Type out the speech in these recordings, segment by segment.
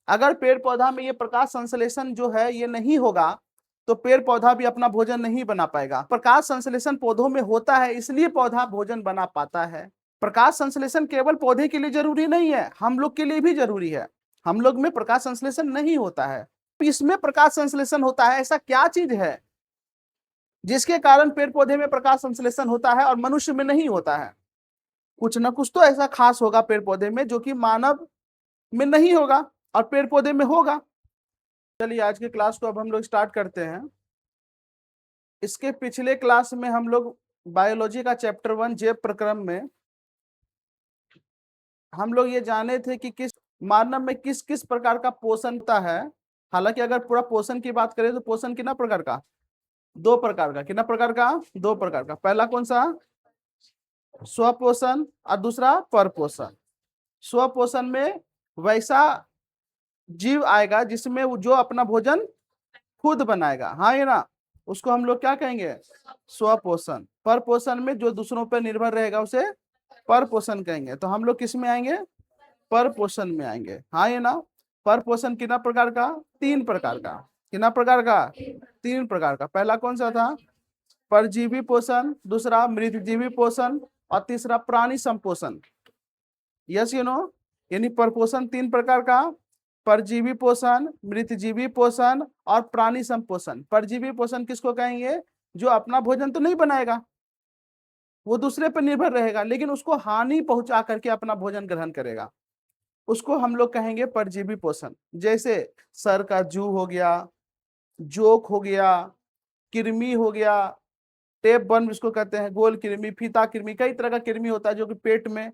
अगर पेड़ पौधा में ये प्रकाश संश्लेषण जो है ये नहीं होगा तो पेड़ पौधा भी अपना भोजन नहीं बना पाएगा। प्रकाश संश्लेषण पौधों में होता है, इसलिए पौधा भोजन बना पाता है। प्रकाश संश्लेषण केवल पौधे के लिए जरूरी नहीं है, हम लोग के लिए भी जरूरी है। हम लोग में प्रकाश संश्लेषण नहीं होता है, इसमें प्रकाश संश्लेषण होता है। ऐसा क्या चीज है जिसके कारण पेड़ पौधे में प्रकाश संश्लेषण होता है और मनुष्य में नहीं होता है? कुछ ना कुछ तो ऐसा खास होगा पेड़ पौधे में जो कि मानव में नहीं होगा और पेड़ पौधे में होगा। चलिए आज के क्लास को अब हम लोग स्टार्ट करते हैं। इसके पिछले क्लास में हम लोग बायोलॉजी का चैप्टर 1 जैव प्रक्रम में हम लोग ये जाने थे कि किस मानव में किस किस प्रकार का पोषण होता है। हालांकि अगर पूरा पोषण की बात करें तो पोषण कितना प्रकार का? 2 प्रकार का। कितना प्रकार का? 2 प्रकार का। पहला कौन सा? स्वपोषण और दूसरा परपोषण। स्वपोषण में वैसा जीव आएगा जिसमें जो अपना भोजन खुद बनाएगा, हाँ ये ना, उसको हम लोग क्या कहेंगे? स्वपोषण। परपोषण में जो दूसरों पर निर्भर रहेगा उसे परपोषण कहेंगे। तो हम लोग किस में आएंगे? परपोषण में आएंगे, हाँ ये ना। परपोषण कितना प्रकार का? 3 प्रकार का। कितना प्रकार का? 3 प्रकार का। पहला कौन सा था? परजीवी पोषण, दूसरा मृतजीवी पोषण और तीसरा प्राणी संपोषण। यस यू नो, यानी परपोषण 3 प्रकार का: परजीवी पोषण, मृतजीवी पोषण और प्राणी संपोषण। परजीवी पोषण किसको कहेंगे? जो अपना भोजन तो नहीं बनाएगा, वो दूसरे पर निर्भर रहेगा लेकिन उसको हानि पहुंचा करके अपना भोजन ग्रहण करेगा, उसको हम लोग कहेंगे परजीवी पोषण। जैसे सर का जू हो गया, जोक हो गया, कृमि हो गया, टेप वर्म जिसको कहते हैं, गोल कृमि, फीता कृमि, कई तरह का कृमि होता है जो कि पेट में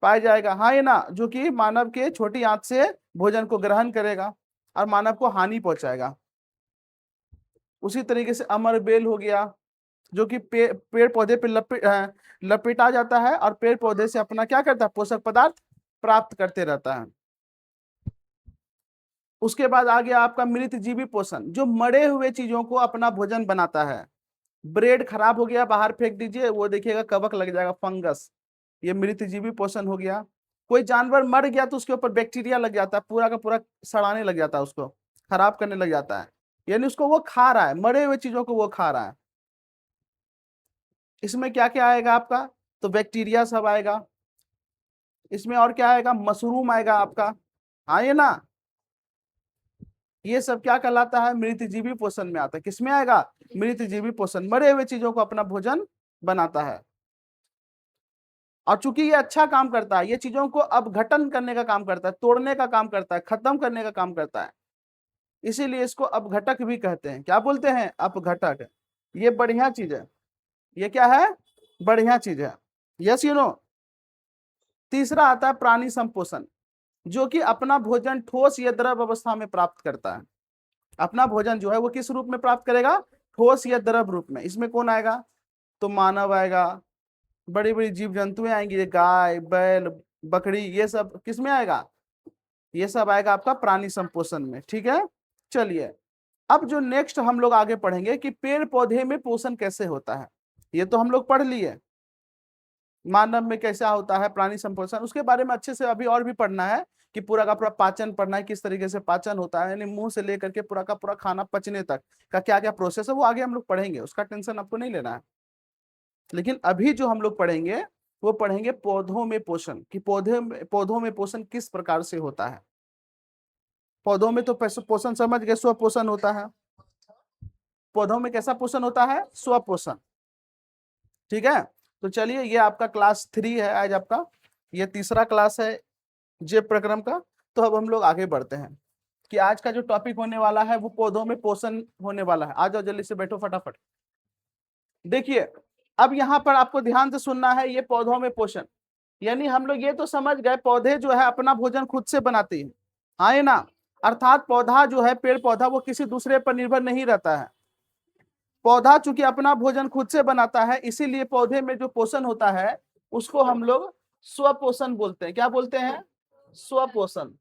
पाया जाएगा, हाँ ये ना, जो कि मानव के छोटी आंत से भोजन को ग्रहण करेगा और मानव को हानि पहुंचाएगा। उसी तरीके से अमर बेल हो गया जो कि पेड़ पौधे पे लपेटा जाता है और पेड़ पौधे से अपना क्या करता है? पोषक पदार्थ प्राप्त करते रहता है। उसके बाद आ गया आपका मृतजीवी पोषण, जो मरे हुए चीजों को अपना भोजन बनाता है। ब्रेड खराब हो गया, बाहर फेंक दीजिए, वो देखिएगा कवक लग जाएगा, फंगस, ये मृतजीवी पोषण हो गया। कोई जानवर मर गया तो उसके ऊपर बैक्टीरिया लग जाता है, पूरा का पूरा सड़ाने लग जाता है, उसको खराब करने लग जाता है, यानी उसको वो खा रहा है, मरे हुए चीजों को वो खा रहा है। इसमें क्या क्या आएगा आपका? तो बैक्टीरिया सब आएगा। इसमें और क्या आएगा? मशरूम आएगा आपका, हाँ ये ना, ये सब क्या कहलाता है? मृतजीवी पोषण में आता है। किसमें आएगा? मृतजीवी पोषण, मरे हुए चीजों को अपना भोजन बनाता है। और चूंकि ये अच्छा काम करता है, ये चीजों को अपघटन करने का काम करता है, तोड़ने का काम करता है, खत्म करने का काम करता है, इसीलिए इसको अपघटक भी कहते हैं। क्या बोलते हैं? अपघटक। ये बढ़िया चीज है, ये क्या है? बढ़िया चीज है। Yes you know. तीसरा आता है प्राणी संपोषण, जो कि अपना भोजन ठोस या द्रव अवस्था में प्राप्त करता है। अपना भोजन जो है वो किस रूप में प्राप्त करेगा? ठोस या द्रव रूप में। इसमें कौन आएगा? तो मानव आएगा, बड़ी बड़ी जीव जंतुएं आएंगी, गाय, बैल, बकरी, ये सब किस में आएगा? ये सब आएगा आपका प्राणी संपोषण में, ठीक है। चलिए अब जो नेक्स्ट हम लोग आगे पढ़ेंगे कि पेड़ पौधे में पोषण कैसे होता है। ये तो हम लोग पढ़ लिए, मानव में कैसा होता है प्राणी संपोषण, उसके बारे में अच्छे से अभी और भी पढ़ना है कि पूरा का पूरा पाचन पढ़ना है, किस तरीके से पाचन होता है, यानी मुंह से लेकर के पूरा का पूरा खाना पचने तक का क्या क्या प्रोसेस है, वो आगे हम लोग पढ़ेंगे, उसका टेंशन आपको नहीं लेना है। लेकिन अभी जो हम लोग पढ़ेंगे वो पढ़ेंगे पौधों में पोषण, कि पौधों में पोषण किस प्रकार से होता है। पौधों में तो पोषण समझ गए, स्वपोषण होता है। पौधों में कैसा पोषण होता है? स्वपोषण, ठीक है। तो चलिए ये आपका क्लास 3 है आज आपका, ये तीसरा क्लास है जे प्रक्रम का। तो अब हम लोग आगे बढ़ते हैं कि आज का जो टॉपिक होने वाला है वो पौधों में पोषण होने वाला है। आ जाओ जल्दी से बैठो फटाफट। देखिए अब यहाँ पर आपको ध्यान से सुनना है, ये पौधों में पोषण, यानी हम लोग ये तो समझ गए पौधे जो है अपना भोजन खुद से बनाते हैं, हाँ ये ना, अर्थात पौधा जो है, पेड़ पौधा, वो किसी दूसरे पर निर्भर नहीं रहता है। पौधा चूंकि अपना भोजन खुद से बनाता है, इसीलिए पौधे में जो पोषण होता है उसको हम लोग स्वपोषण बोलते हैं। क्या बोलते हैं? स्वपोषण।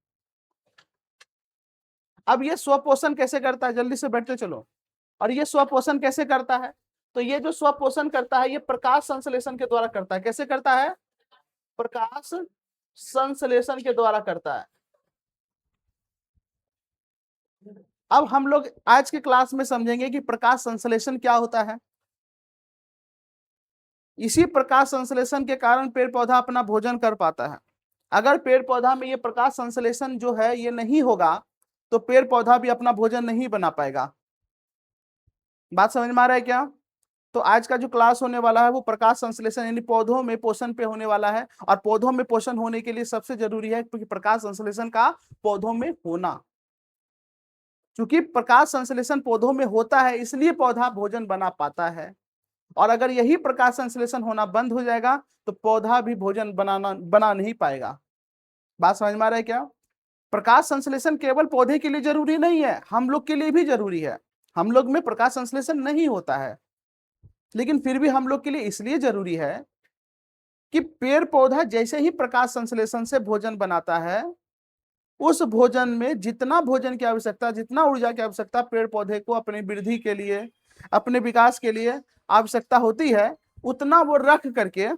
अब ये स्वपोषण कैसे करता है? जल्दी से बैठते चलो। और ये स्वपोषण कैसे करता है? तो ये जो स्वपोषण करता है ये प्रकाश संश्लेषण के द्वारा करता है। कैसे करता है? प्रकाश संश्लेषण के द्वारा करता है। अब हम लोग आज के क्लास में समझेंगे कि प्रकाश संश्लेषण क्या होता है। इसी प्रकाश संश्लेषण के कारण पेड़ पौधा अपना भोजन कर पाता है। अगर पेड़ पौधा में ये प्रकाश संश्लेषण जो है ये नहीं होगा तो पेड़ पौधा भी अपना भोजन नहीं बना पाएगा। बात समझ में आ रहा है क्या? तो आज का जो क्लास होने वाला है वो प्रकाश संश्लेषण यानी पौधों में पोषण पे होने वाला है। और पौधों में पोषण होने के लिए सबसे जरूरी है क्योंकि प्रकाश संश्लेषण का पौधों में होना। क्योंकि प्रकाश संश्लेषण पौधों में होता है इसलिए पौधा भोजन बना पाता है। और अगर यही प्रकाश संश्लेषण होना बंद हो जाएगा तो पौधा भी भोजन बना नहीं पाएगा। बात समझ में आ रहा है क्या? प्रकाश संश्लेषण केवल पौधे के लिए जरूरी नहीं है, हम लोग के लिए भी जरूरी है। हम लोग में प्रकाश संश्लेषण नहीं होता है लेकिन फिर भी हम लोग के लिए इसलिए जरूरी है कि पेड़ पौधा जैसे ही प्रकाश संश्लेषण से भोजन बनाता है उस भोजन में जितना भोजन की आवश्यकता, जितना ऊर्जा की आवश्यकता पेड़ पौधे को अपनी वृद्धि के लिए, अपने विकास के लिए आवश्यकता होती है उतना वो रख करके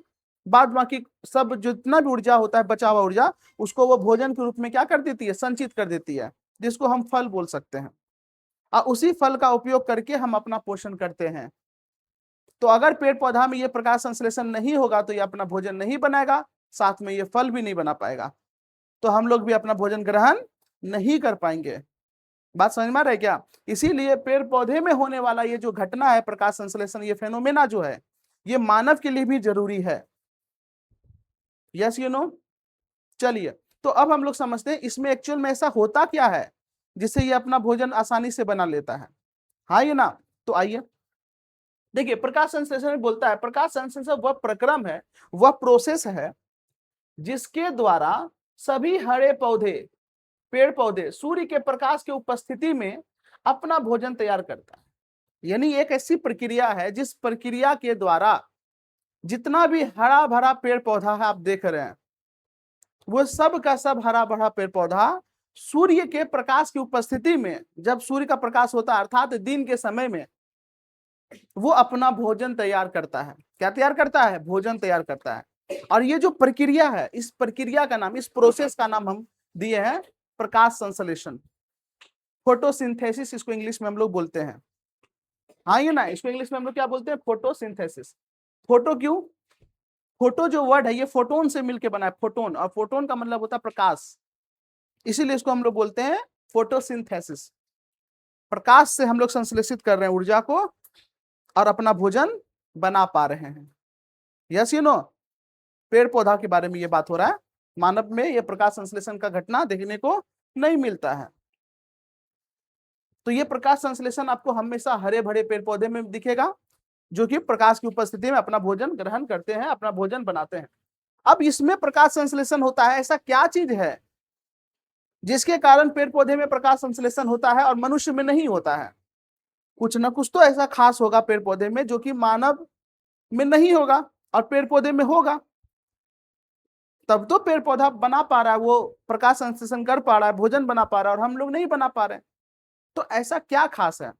बाद बाकी सब जितना भी ऊर्जा होता है बचा हुआ ऊर्जा उसको वो भोजन के रूप में क्या कर देती है, संचित कर देती है, जिसको हम फल बोल सकते हैं। और उसी फल का उपयोग करके हम अपना पोषण करते हैं। तो अगर पेड़ पौधा में ये प्रकाश संश्लेषण नहीं होगा तो ये अपना भोजन नहीं बनाएगा, साथ में ये फल भी नहीं बना पाएगा, तो हम लोग भी अपना भोजन ग्रहण नहीं कर पाएंगे। बात समझ में आ रहा है क्या? इसीलिए पेड़ पौधे में होने वाला ये जो घटना है प्रकाश संश्लेषण, ये फेनोमेना जो है ये मानव के लिए भी जरूरी है। Yes you know? चलिए, तो अब हम लोग समझते हैं इसमें एक्चुअल में ऐसा होता क्या है जिससे ये अपना भोजन आसानी से बना लेता है। हाँ ये ना? तो आइए देखिए, प्रकाश संश्लेषण में बोलता है प्रकाश संश्लेषण वह प्रक्रम है, वह प्रोसेस है जिसके द्वारा सभी हरे पौधे, पेड़ पौधे सूर्य के प्रकाश की उपस्थिति में अपना भोजन तैयार करता है। यानी एक ऐसी प्रक्रिया है जिस प्रक्रिया के द्वारा जितना भी हरा भरा पेड़ पौधा है आप देख रहे हैं वो सब का सब हरा भरा पेड़ पौधा सूर्य के प्रकाश की उपस्थिति में, जब सूर्य का प्रकाश होता है अर्थात दिन के समय में, वो अपना भोजन तैयार करता है। क्या तैयार करता है? भोजन तैयार करता है। और ये जो प्रक्रिया है, इस प्रक्रिया का नाम, इस प्रोसेस का नाम हम दिए हैं प्रकाश संश्लेषण, फोटोसिंथेसिस इसको इंग्लिश में हम लोग बोलते हैं। हाँ ये ना, इसको इंग्लिश में हम लोग क्या बोलते हैं? फोटोसिंथेसिस। फोटो क्यों? फोटो जो वर्ड है ये फोटोन से मिलके बना है, फोटोन, और फोटोन का मतलब होता है प्रकाश, इसीलिए इसको हम लोग बोलते हैं फोटोसिंथेसिस। प्रकाश से हम लोग संश्लेषित कर रहे हैं ऊर्जा को और अपना भोजन बना पा रहे हैं। Yes you know? पेड़ पौधा के बारे में ये बात हो रहा है, मानव में ये प्रकाश संश्लेषण का घटना देखने को नहीं मिलता है। तो ये प्रकाश संश्लेषण आपको हमेशा हरे भरे पेड़ पौधे में दिखेगा जो कि प्रकाश की उपस्थिति में अपना भोजन ग्रहण करते हैं, अपना भोजन बनाते हैं। अब इसमें प्रकाश संश्लेषण होता है, ऐसा क्या चीज है जिसके कारण पेड़ पौधे में प्रकाश संश्लेषण होता है और मनुष्य में नहीं होता है? कुछ ना कुछ तो ऐसा खास होगा पेड़ पौधे में जो कि मानव में नहीं होगा और पेड़ पौधे में होगा, तब तो पेड़ पौधा बना पा रहा है, वो प्रकाश संश्लेषण कर पा रहा है, भोजन बना पा रहा है, और हम लोग नहीं बना पा रहे हैं। तो ऐसा क्या खास है?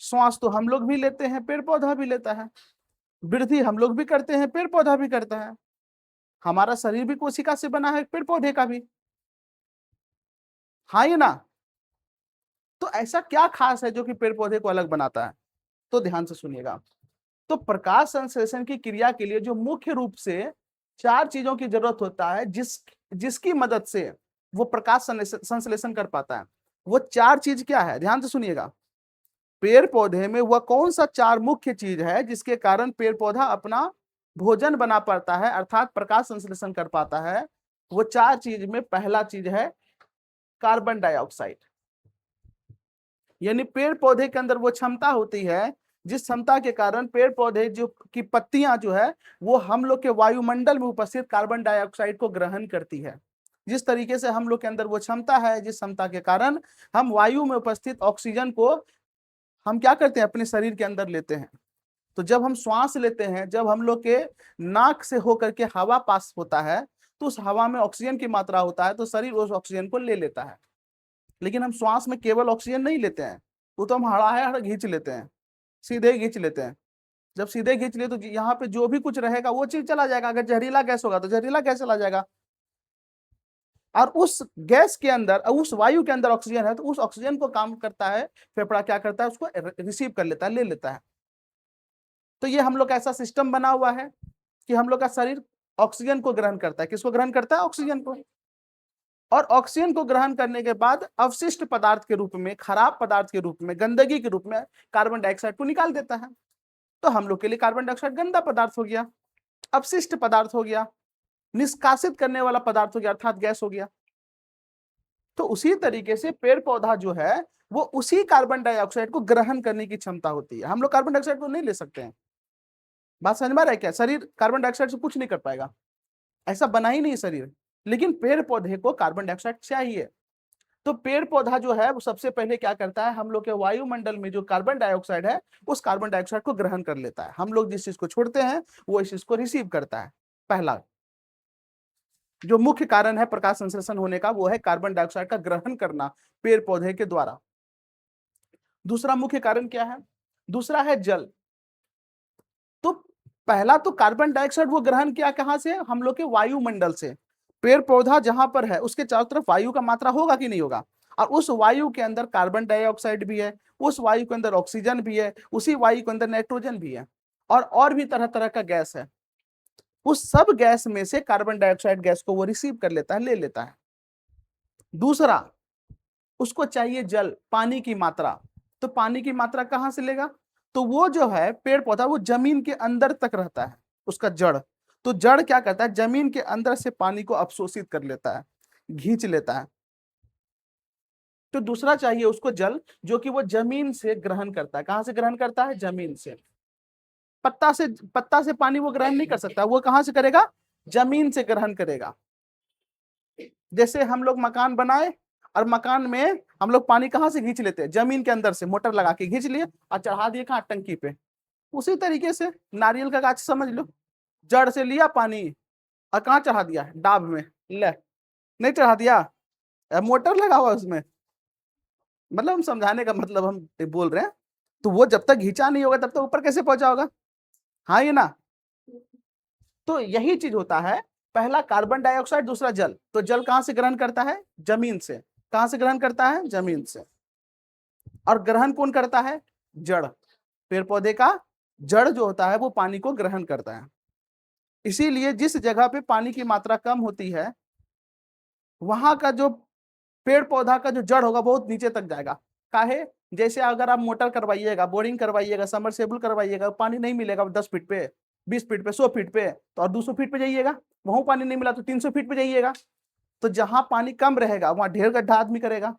श्वास तो हम लोग भी लेते हैं, पेड़ पौधा भी लेता है, वृद्धि हम लोग भी करते हैं, पेड़ पौधा भी करता है, हमारा शरीर भी कोशिका से बना है, पेड़ पौधे का भी। हाँ ये ना? तो ऐसा क्या खास है जो कि पेड़ पौधे को अलग बनाता है? तो ध्यान से सुनिएगा। तो प्रकाश संश्लेषण की क्रिया के लिए जो मुख्य रूप से 4 चीजों की जरूरत होता है जिसकी मदद से वो प्रकाश संश्लेषण कर पाता है। वो 4 चीज क्या है? ध्यान से सुनिएगा। पेड़ पौधे में वह कौन सा 4 मुख्य चीज है जिसके कारण पेड़ पौधा अपना भोजन बना पाता है अर्थात प्रकाश संश्लेषण कर पाता है? वो 4 चीज में पहला चीज है कार्बन डाइऑक्साइड। यानी पेड़ पौधे के अंदर वो क्षमता होती है जिस क्षमता के कारण पेड़ पौधे जो की पत्तियां जो है वो हम लोग के वायुमंडल में उपस्थित कार्बन डाइऑक्साइड को ग्रहण करती है। जिस तरीके से हम लोग के अंदर वो क्षमता है, जिस क्षमता के कारण हम वायु में उपस्थित ऑक्सीजन को हम क्या करते हैं? अपने शरीर के अंदर लेते हैं। तो जब हम श्वास लेते हैं, जब हम लोग के नाक से होकर के हवा पास होता है तो उस हवा में ऑक्सीजन की मात्रा होता है, तो शरीर उस ऑक्सीजन को ले लेता है। लेकिन हम श्वास में केवल ऑक्सीजन नहीं लेते हैं, वो तो हम हड़ा है हड़ खींच लेते हैं, सीधे खींच लेते हैं। जब सीधे खींच लिए तो यहाँ पे जो भी कुछ रहेगा वो चीज चला जाएगा। अगर जहरीला गैस होगा तो जहरीला गैस चला जाएगा। और उस गैस के अंदर, उस वायु के अंदर ऑक्सीजन है, तो उस ऑक्सीजन को काम करता है फेफड़ा, क्या करता है, उसको रिसीव कर लेता है, ले लेता है। तो ये हम लोग का ऐसा सिस्टम बना हुआ है कि हम लोग का शरीर ऑक्सीजन को ग्रहण करता है। किसको ग्रहण करता है? ऑक्सीजन को। और ऑक्सीजन को ग्रहण करने के बाद अवशिष्ट पदार्थ के रूप में, खराब पदार्थ के रूप में, गंदगी के रूप में कार्बन डाइऑक्साइड को निकाल देता है। तो हम लोग के लिए कार्बन डाइऑक्साइड गंदा पदार्थ हो गया, अपशिष्ट पदार्थ हो गया, निष्कासित करने वाला पदार्थ हो गया, अर्थात गैस हो गया। तो उसी तरीके से पेड़ पौधा जो है वो उसी कार्बन डाइऑक्साइड को ग्रहण करने की क्षमता होती है। हम लोग कार्बन डाइऑक्साइड को नहीं ले सकते हैं। बात समझ में आ रहा है क्या? शरीर कार्बन डाइऑक्साइड से कुछ नहीं कर पाएगा, ऐसा बना ही नहीं शरीर। लेकिन पेड़ पौधे को कार्बन डाइऑक्साइड चाहिए। तो पेड़ पौधा जो है वो सबसे पहले क्या करता है, हम लोग के वायुमंडल में जो कार्बन डाइऑक्साइड है उस कार्बन डाइऑक्साइड को ग्रहण कर लेता है। हम लोग जिस चीज को छोड़ते हैं वो इस चीज को रिसीव करता है। पहला जो मुख्य कारण है प्रकाश संश्लेषण होने का वो है कार्बन डाइऑक्साइड का ग्रहण करना पेड़ पौधे के द्वारा। दूसरा मुख्य कारण क्या है? दूसरा है जल। तो पहला तो कार्बन डाइऑक्साइड वो ग्रहण किया कहां से? हम लोग के वायुमंडल से। पेड़ पौधा जहां पर है उसके चारों तरफ वायु का मात्रा होगा कि नहीं होगा? और उस वायु के अंदर कार्बन डाइऑक्साइड भी है, उस वायु के अंदर ऑक्सीजन भी है, उसी वायु के अंदर नाइट्रोजन भी है, और भी तरह तरह का गैस है। उस सब गैस में से कार्बन डाइऑक्साइड गैस को वो रिसीव कर लेता है, ले लेता है। दूसरा, उसको चाहिए जल, पानी की मात्रा। तो पानी की मात्रा कहां से लेगा? तो वो जो है पेड़ पौधा वो जमीन के अंदर तक रहता है, उसका जड़। तो जड़ क्या करता है? जमीन के अंदर से पानी को अवशोषित कर लेता है, खींच लेता है। तो दूसरा चाहिए उसको जल, जो कि वो जमीन से ग्रहण करता है। कहां से ग्रहण करता है? जमीन से। पत्ता से पानी वो ग्रहण नहीं कर सकता, वो कहां से करेगा? जमीन से ग्रहण करेगा। जैसे हम लोग मकान बनाए और मकान में हम लोग पानी कहां से खींच लेते हैं? जमीन के अंदर से मोटर लगा के खींच लिए और चढ़ा दिए कहां? टंकी पे। उसी तरीके से नारियल का गाछ समझ लो, जड़ से लिया पानी और कहां चढ़ा दिया? डाब में। ले, नहीं चढ़ा दिया, मोटर लगा हुआ उसमें। मतलब हम समझाने का मतलब हम बोल रहे हैं। तो वो जब तक घींचा नहीं होगा तब तक ऊपर कैसे पहुंचा होगा? हाँ ये ना। तो यही चीज होता है, पहला कार्बन डाइऑक्साइड, दूसरा जल। तो जल कहां से ग्रहण करता है? जमीन से। कहां से ग्रहण करता है? जमीन से। और ग्रहण कौन करता है? जड़। पेड़ पौधे का जड़ जो होता है वो पानी को ग्रहण करता है। इसीलिए जिस जगह पे पानी की मात्रा कम होती है वहां का जो पेड़ पौधा का जो जड़ होगा बहुत नीचे तक जाएगा। काहे? जैसे अगर आप मोटर करवाइएगा, बोरिंग करवाइएगा, समरसेबुल करवाइएगा, पानी नहीं मिलेगा 10 फीट पे, 20 फीट पे, 100 फीट पे, तो और 200 फीट पे जाइएगा, वहां पानी नहीं मिला तो 300 फीट पे जाइएगा। तो जहां पानी कम रहेगा वहां ढेर गड्ढा आदमी करेगा,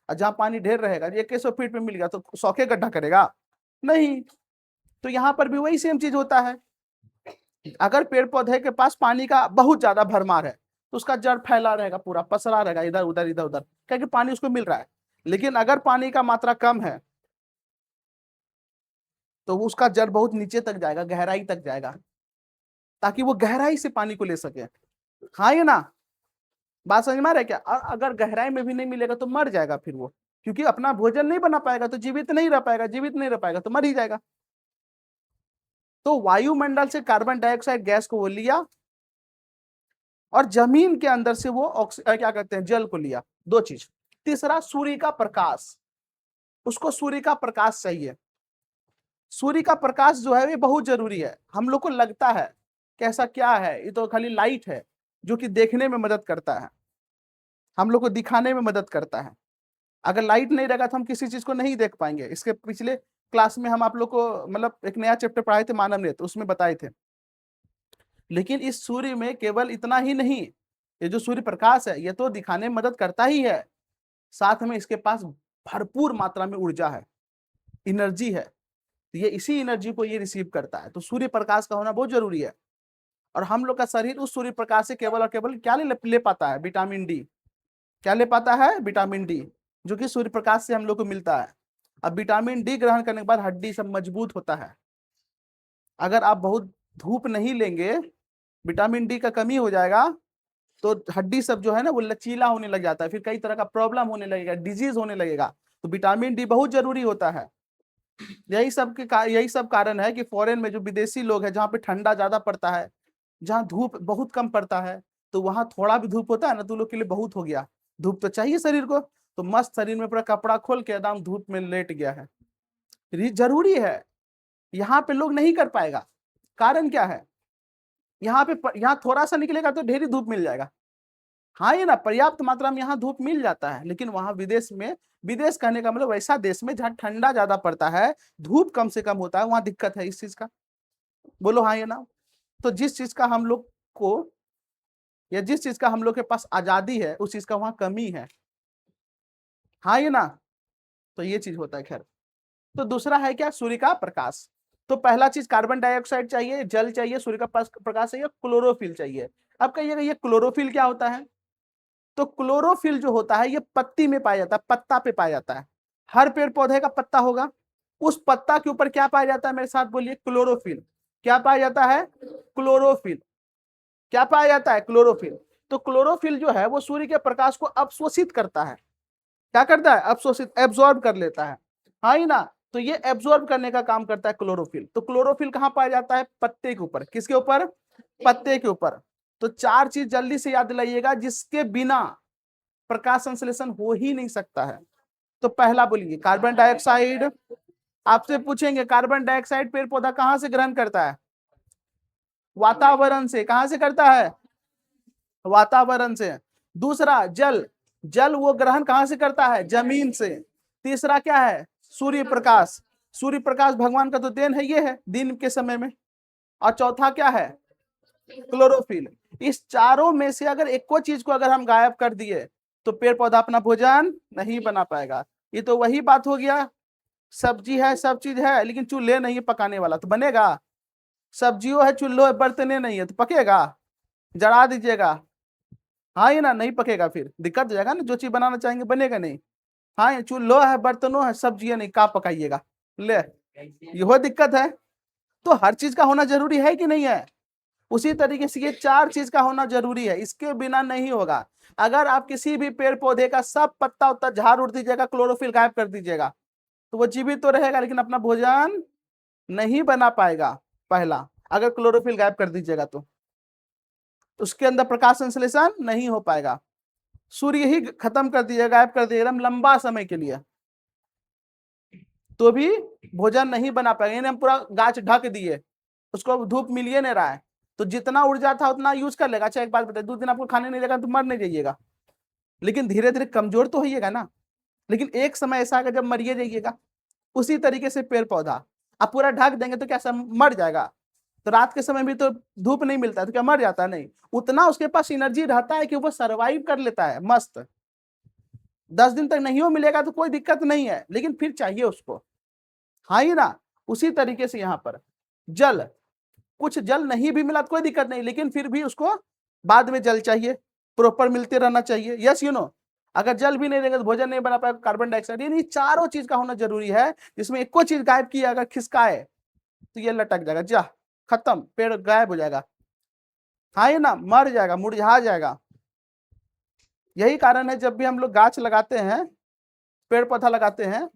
और जहां पानी ढेर रहेगा, 100 फीट पे मिल गया तो 100 के गड्ढा करेगा नहीं। तो यहाँ पर भी वही सेम चीज होता है। अगर पेड़ पौधे के पास पानी का बहुत ज्यादा भरमार है तो उसका जड़ फैला रहेगा, पूरा पसरा रहेगा, इधर उधर इधर उधर, क्योंकि पानी उसको मिल रहा है। लेकिन अगर पानी का मात्रा कम है तो उसका जड़ बहुत नीचे तक जाएगा, गहराई तक जाएगा, ताकि वो गहराई से पानी को ले सके। हाँ ये ना, बात समझ में आ रहा है क्या? और अगर गहराई में भी नहीं मिलेगा तो मर जाएगा फिर वो, क्योंकि अपना भोजन नहीं बना पाएगा तो जीवित नहीं रह पाएगा, जीवित नहीं रह पाएगा तो मर ही जाएगा। तो वायुमंडल से कार्बन डाइऑक्साइड गैस को वो लिया और जमीन के अंदर से वो क्या कहते हैं, जल को लिया। दो चीज। तीसरा, सूर्य का प्रकाश। उसको सूर्य का प्रकाश चाहिए। सूर्य का प्रकाश जो है ये बहुत जरूरी है। हम लोग को लगता है कि ऐसा क्या है, ये तो खाली लाइट है, जो कि देखने में मदद करता है, हम लोग को दिखाने में मदद करता है। अगर लाइट नहीं रहेगा तो हम किसी चीज को नहीं देख पाएंगे। इसके पिछले क्लास में हम आप लोग को मतलब एक नया चैप्टर पढ़ाए थे, मानव नेत्र, उसमें बताए थे। लेकिन इस सूर्य में केवल इतना ही नहीं, ये जो सूर्य प्रकाश है ये तो दिखाने में मदद करता ही है, साथ में इसके पास भरपूर मात्रा में ऊर्जा है, एनर्जी है। तो ये इसी एनर्जी को ये रिसीव करता है। तो सूर्य प्रकाश का होना बहुत जरूरी है। और हम लोग का शरीर उस सूर्य प्रकाश से केवल और केवल क्या ले पाता है? Vitamin D. क्या ले पाता है? विटामिन डी, जो कि सूर्य प्रकाश से हम लोग को मिलता है। अब विटामिन डी ग्रहण करने के बाद हड्डी सब मजबूत होता है। अगर आप बहुत धूप नहीं लेंगे, विटामिन डी का कमी हो जाएगा तो हड्डी सब जो है ना वो लचीला होने लग जाता है, फिर कई तरह का प्रॉब्लम होने लगेगा, डिजीज होने लगेगा। तो विटामिन डी बहुत जरूरी होता है। यही सब कारण है कि फॉरेन में जो विदेशी लोग हैं, जहाँ पे ठंडा ज्यादा पड़ता है, जहाँ धूप बहुत कम पड़ता है, तो वहां थोड़ा भी धूप होता है ना तो लोग के लिए बहुत हो गया, धूप तो चाहिए शरीर को, तो मस्त शरीर में पूरा कपड़ा खोल के एकदम धूप में लेट गया है। ये जरूरी है, यहाँ पे लोग नहीं कर पाएगा। कारण क्या है, यहाँ पे यहाँ थोड़ा सा निकलेगा तो ढेरी धूप मिल जाएगा। हाँ ये ना, पर्याप्त मात्रा में यहाँ धूप मिल जाता है, लेकिन वहां विदेश में, विदेश कहने का मतलब ऐसा देश में जहाँ ठंडा ज्यादा पड़ता है, धूप कम से कम होता है, वहां दिक्कत है इस चीज का। बोलो हाँ ये ना। तो जिस चीज का हम लोग को, या जिस चीज का हम लोग के पास आजादी है, उस चीज का वहां कमी है। हाँ ये ना, तो ये चीज होता है। खैर, तो दूसरा है क्या, सूर्य का प्रकाश। तो पहला चीज कार्बन डाइऑक्साइड चाहिए, जल चाहिए, सूर्य का प्रकाश चाहिए, क्लोरोफिल चाहिए। अब कहिएगा ये क्लोरोफिल क्या होता है। तो क्लोरोफिल जो होता है ये पत्ती में पाया जाता है, पत्ता पे पाया जाता है। हर पेड़ पौधे का पत्ता होगा, उस पत्ता के ऊपर क्या पाया जाता है, मेरे साथ बोलिए, क्लोरोफिल। क्या पाया जाता है, क्लोरोफिल। क्या पाया जाता है, क्लोरोफिल। तो क्लोरोफिल जो है वो सूर्य के प्रकाश को अवशोषित करता है। क्या करता है, अवशोषित, एब्जॉर्ब कर लेता है। हाँ ही ना, तो ये एब्जॉर्ब करने का काम करता है क्लोरोफिल। तो क्लोरोफिल कहाँ पाया जाता है, पत्ते के ऊपर। किसके ऊपर, पत्ते के ऊपर। तो चार चीज जल्दी से याद लाइएगा जिसके बिना प्रकाश संश्लेषण हो ही नहीं सकता है। तो पहला बोलिए कार्बन डाइऑक्साइड। आपसे पूछेंगे कार्बन डाइऑक्साइड पेड़ पौधा कहां से ग्रहण करता है, वातावरण से। कहां से करता है, वातावरण से। दूसरा जल, जल वो ग्रहण कहां से करता है, जमीन से। तीसरा क्या है, सूर्य प्रकाश। सूर्य प्रकाश भगवान का तो देन है, ये है दिन के समय में। और चौथा क्या है, क्लोरोफिल। इस चारों में से अगर एक को चीज को अगर हम गायब कर दिए तो पेड़ पौधा अपना भोजन नहीं बना पाएगा। ये तो वही बात हो गया, सब्जी है, सब चीज है, लेकिन चूल्हे नहीं है पकाने वाला, तो बनेगा। सब्जियों है, चूल्हो है, बर्तने नहीं है, तो पकेगा, जला दीजिएगा। हाँ ये ना, नहीं पकेगा, फिर दिक्कत हो जाएगा ना, जो चीज बनाना चाहेंगे बनेगा नहीं। हाँ ये चूल्हो है, बर्तनों है, सब्जियां नहीं, कहाँ पकाइएगा, ले, यह दिक्कत है। तो हर चीज का होना जरूरी है कि नहीं है, उसी तरीके से ये चार चीज का होना जरूरी है, इसके बिना नहीं होगा। अगर आप किसी भी पेड़ पौधे का सब पत्ता उत्ता झाड़ उड़ दीजिएगा, क्लोरोफिल गायब कर दीजिएगा, तो वो जीवित तो रहेगा लेकिन अपना भोजन नहीं बना पाएगा। पहला, अगर क्लोरोफिल गायब कर दीजिएगा तो उसके अंदर प्रकाश संश्लेषण नहीं हो पाएगा। सूर्य ही खत्म कर दीजिएगा, गायब कर दीजिएगा लंबा समय के लिए, तो भी भोजन नहीं बना पाएगा। यानी हम पूरा गाछ ढक दिए, उसको धूप मिल ही नहीं रहा है, तो जितना ऊर्जा था उतना यूज कर लेगा। अच्छा एक बात बताइए, 2 दिन आपको खाने नहीं लगा तो मर नहीं जाइएगा, लेकिन धीरे धीरे कमजोर तो होइएगा ना। लेकिन एक समय ऐसा आएगा जब मरिए जाइएगा। उसी तरीके से पेड़ पौधा आप पूरा ढक देंगे तो क्या सब मर जाएगा। तो रात के समय भी तो धूप नहीं मिलता है तो क्या मर जाता है, नहीं। उतना उसके पास एनर्जी रहता है कि वो सर्वाइव कर लेता है मस्त। 10 दिन तक नहीं हो मिलेगा तो कोई दिक्कत नहीं है, लेकिन फिर चाहिए उसको। हाँ ही ना, उसी तरीके से यहाँ पर जल, कुछ जल नहीं भी मिला तो कोई दिक्कत नहीं, लेकिन फिर भी उसको बाद में जल चाहिए, प्रॉपर मिलते रहना चाहिए। यस यू नो, अगर जल भी नहीं देंगे तो भोजन नहीं बना पाएगा। कार्बन डाइऑक्साइड, यानी चारों चीज का होना जरूरी है, जिसमें एक को चीज गायब किया अगर खिसकाए तो ये लटक जाएगा, जा खत्म, पेड़ गायब हो जाएगा। हाँ ये ना, मर जाएगा, मुरझा जाएगा। यही कारण है जब भी हम लोग गाछ लगाते हैं, पेड़ पौधा लगाते हैं,